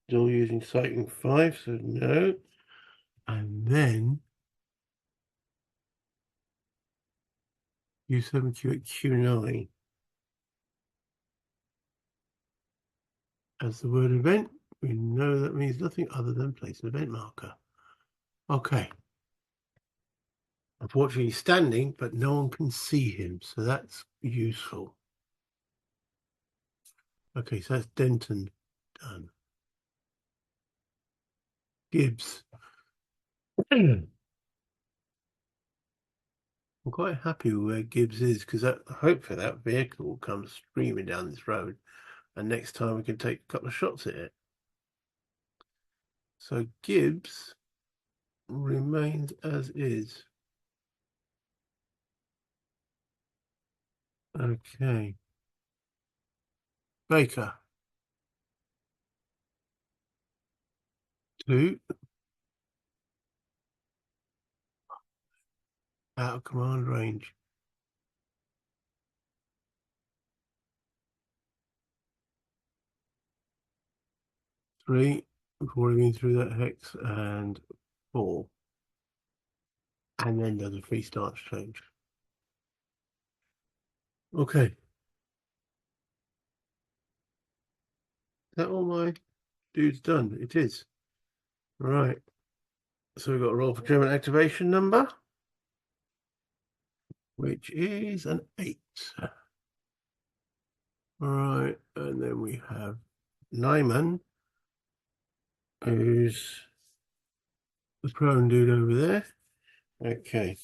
[SPEAKER 1] Still using sighting 5, so no. And then U7Q at Q9 as the word event. We know that means nothing other than place an event marker. Okay. Unfortunately, he's standing, but no one can see him, so that's useful. Okay, so that's Denton done. Gibbs. I'm quite happy with where Gibbs is because hopefully that vehicle will come streaming down this road, and next time we can take a couple of shots at it. So Gibbs remains as is. Okay. Baker. 2. Out of command range. 3. We've already been through that hex. And 4. And then there's a free stance change. Okay. Is that all my dudes done? It is. Right. So we've got a roll for German activation number, which is an 8. Right. And then we have Nyman, who's the prone dude over there. Okay.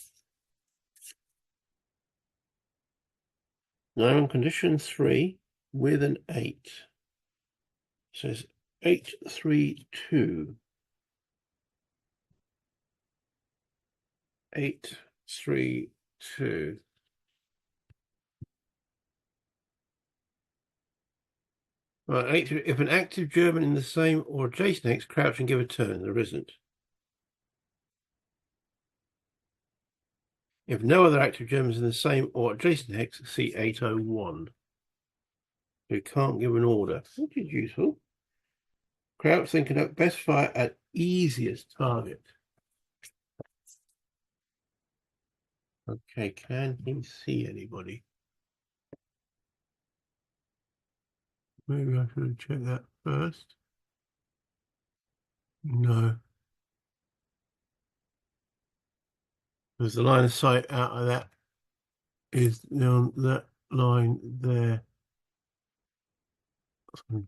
[SPEAKER 1] Nyman condition 3 with an 8. Says 832. 832. Right, if an active German in the same or adjacent hex, crouch and give a turn. There isn't. If no other active Germans in the same or adjacent hex, see 801. You can't give an order, which is useful. Crouch, then conduct best fire at easiest target. Okay, can he see anybody? Maybe I should have checked that first. No. There's the line of sight out of that is on that line there.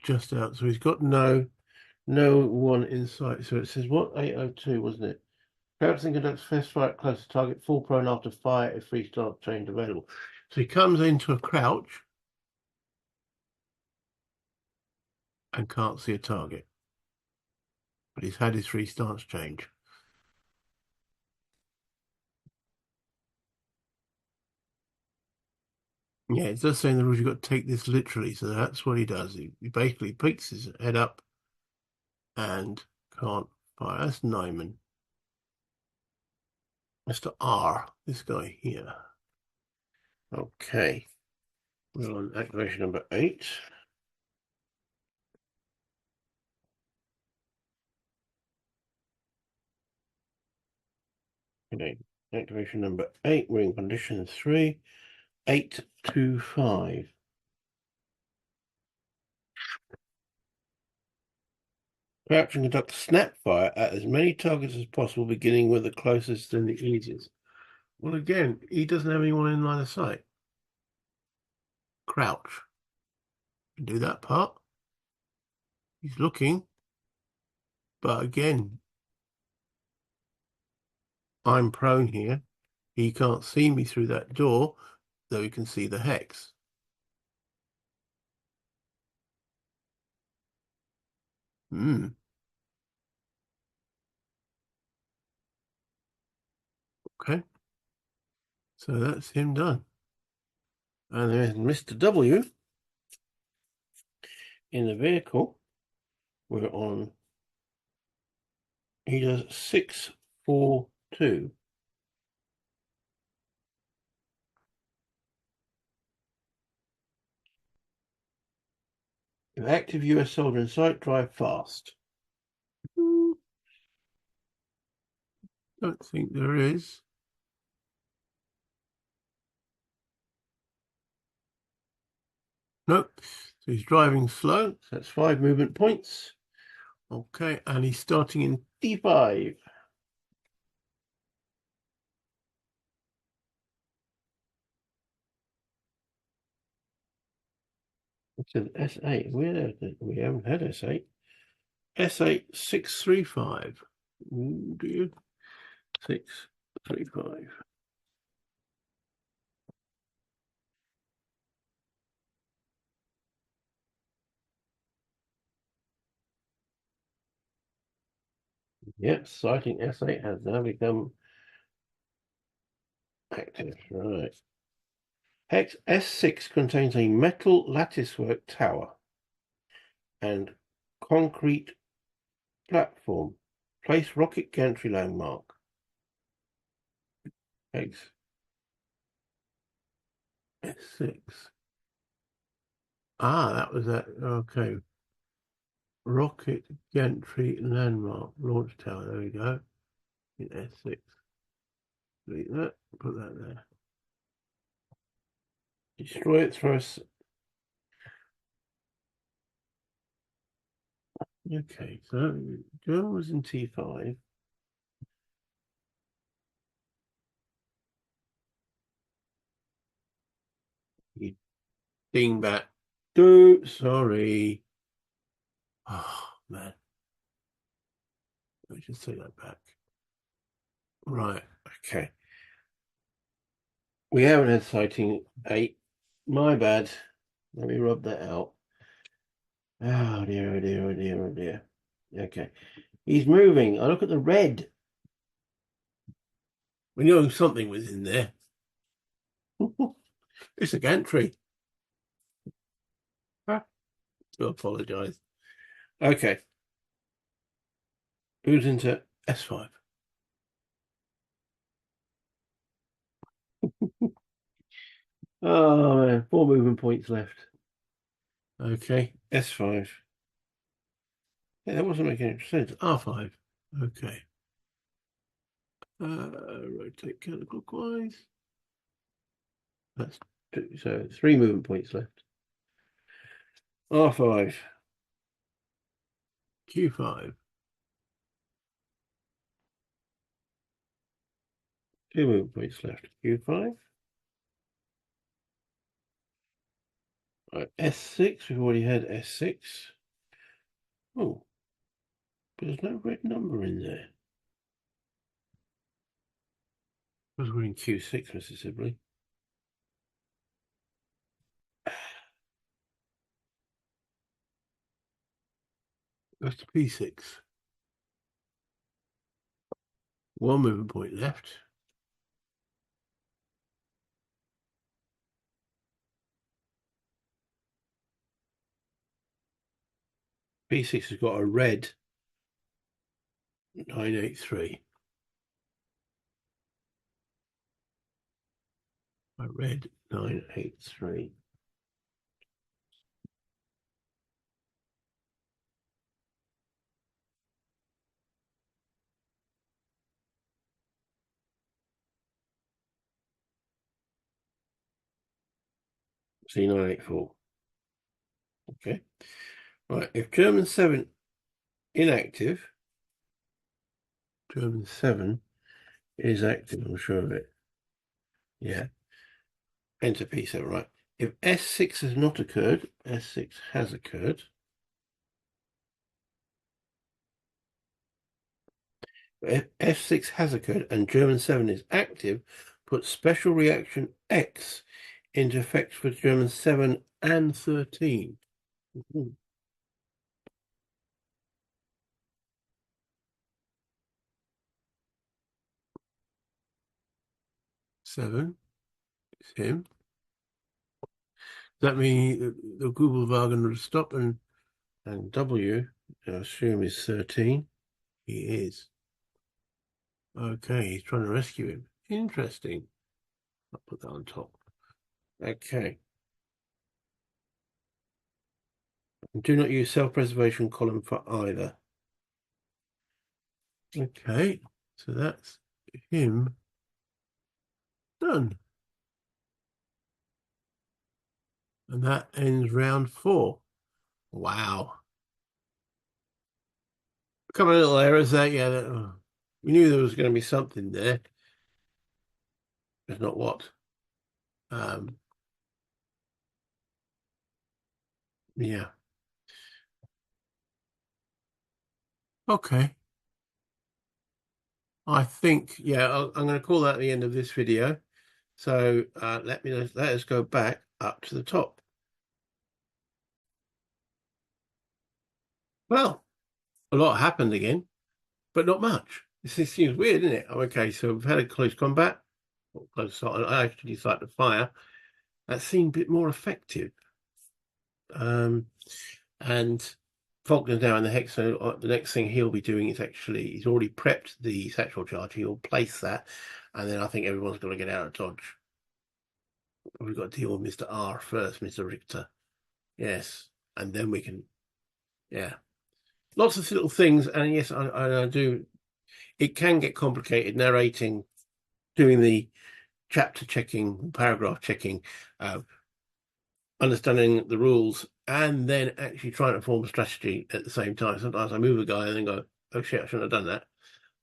[SPEAKER 1] Just out. So he's got no one in sight. So it says what? 802, wasn't it? Crouch then conducts fast fire close to target, full prone after fire if free start change available. So he comes into a crouch and can't see a target. But he's had his free stance change. Yeah, it does say in the rules you've got to take this literally, so that's what he does. He basically picks his head up and can't fire. That's Nyman. Mr. R, this guy here. Okay. We're on activation number 8. Okay. Activation number 8, we're in condition 3, 825. Crouch and conduct snap fire at as many targets as possible, beginning with the closest and the easiest. Well, again, he doesn't have anyone in line of sight. Crouch. Do that part. He's looking. But again, I'm prone here. He can't see me through that door, though he can see the hex. Okay. So that's him done. And there's Mr. W in the vehicle. We're on. He does 642. If active US soldier in sight, drive fast. Don't think there is. Nope. So he's driving slow. So that's 5 movement points. Okay, and he's starting in D5. It says S8. We haven't had S8. S8 635. Ooh, do you? 635. Yep, sighting S8 has now become active. Right. Hex S6 contains a metal latticework tower and concrete platform. Place rocket gantry landmark. Hex S6. Ah, that was that. Okay. Rocket gantry landmark. Launch tower. There we go. In S6. Delete that. Put that there. Destroy it. Throw us. Okay, so German was in T5. You dingbat. Sorry. Oh, man. Let me just take that back. Right, okay. We haven't had sighting 8. My bad. Let me rub that out. Oh dear, oh dear, oh dear, oh dear. Okay. He's moving. I look at the red. We know something was in there. It's a gantry. Ah, do apologise. Okay. Moves into S5. Oh man, 4 movement points left. Okay, S5. Yeah, that wasn't making any sense. R5. Okay. Rotate counterclockwise. That's two, so 3 movement points left. R5. Q5. 2 movement points left. Q5. Right, S6. We've already had S6. Oh, but there's no red number in there. Because we're in Q6, Mr. Sibley. That's the P6. 1 movement point left. P6 has got a red 983. A red 983. C984. Okay. Right. If German 7 inactive, German 7 is active, I'm sure of it. Yeah. Enter P7, right. If S6 has not occurred, S6 has occurred. If F6 has occurred and German 7 is active, put special reaction X into effect for German 7 and 13. Ooh. 7 is him. Does that mean the Google-Wagen will stop and W, I assume, is 13? He is. Okay, he's trying to rescue him. Interesting. I'll put that on top. Okay. Do not use self-preservation column for either. Okay, so that's him done. And that ends round 4. Wow. A couple of little errors there. Yeah, we knew there was going to be something there. There's not what. Yeah. Okay. I think, yeah, I'm going to call that the end of this video. So let us go back up to the top. Well, a lot happened again. but not much. This seems weird, isn't it? Okay, so we've had a close combat, or close. I actually decided to fire. That seemed a bit more effective. And Faulkner's now in the hex, so the next thing he'll be doing is actually he's already prepped the satchel charge. He'll place that, and then I think everyone's got to get out of dodge. We've got to deal with Mr. R first, Mr. Richter. Yes, and then we can. Yeah, lots of little things, and yes, I do. It can get complicated narrating, doing the chapter checking, paragraph checking, uh, understanding the rules, and then actually trying to form a strategy at the same time. Sometimes I move a guy and then go, "Oh shit, I shouldn't have done that."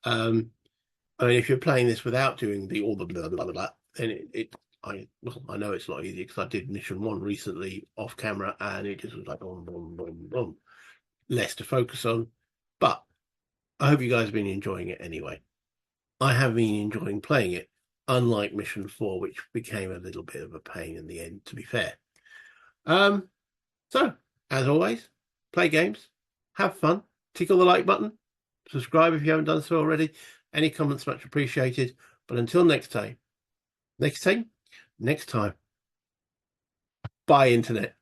[SPEAKER 1] I mean, if you're playing this without doing all the blah blah blah, blah then I know it's a lot easier because I did mission one recently off camera, and it just was like boom, boom, boom, boom, less to focus on. But I hope you guys have been enjoying it anyway. I have been enjoying playing it, unlike mission four, which became a little bit of a pain in the end, to be fair. Um, so as always, play games, have fun, tickle the like button, subscribe if you haven't done so already. Any comments much appreciated. But until next time, next time, bye internet.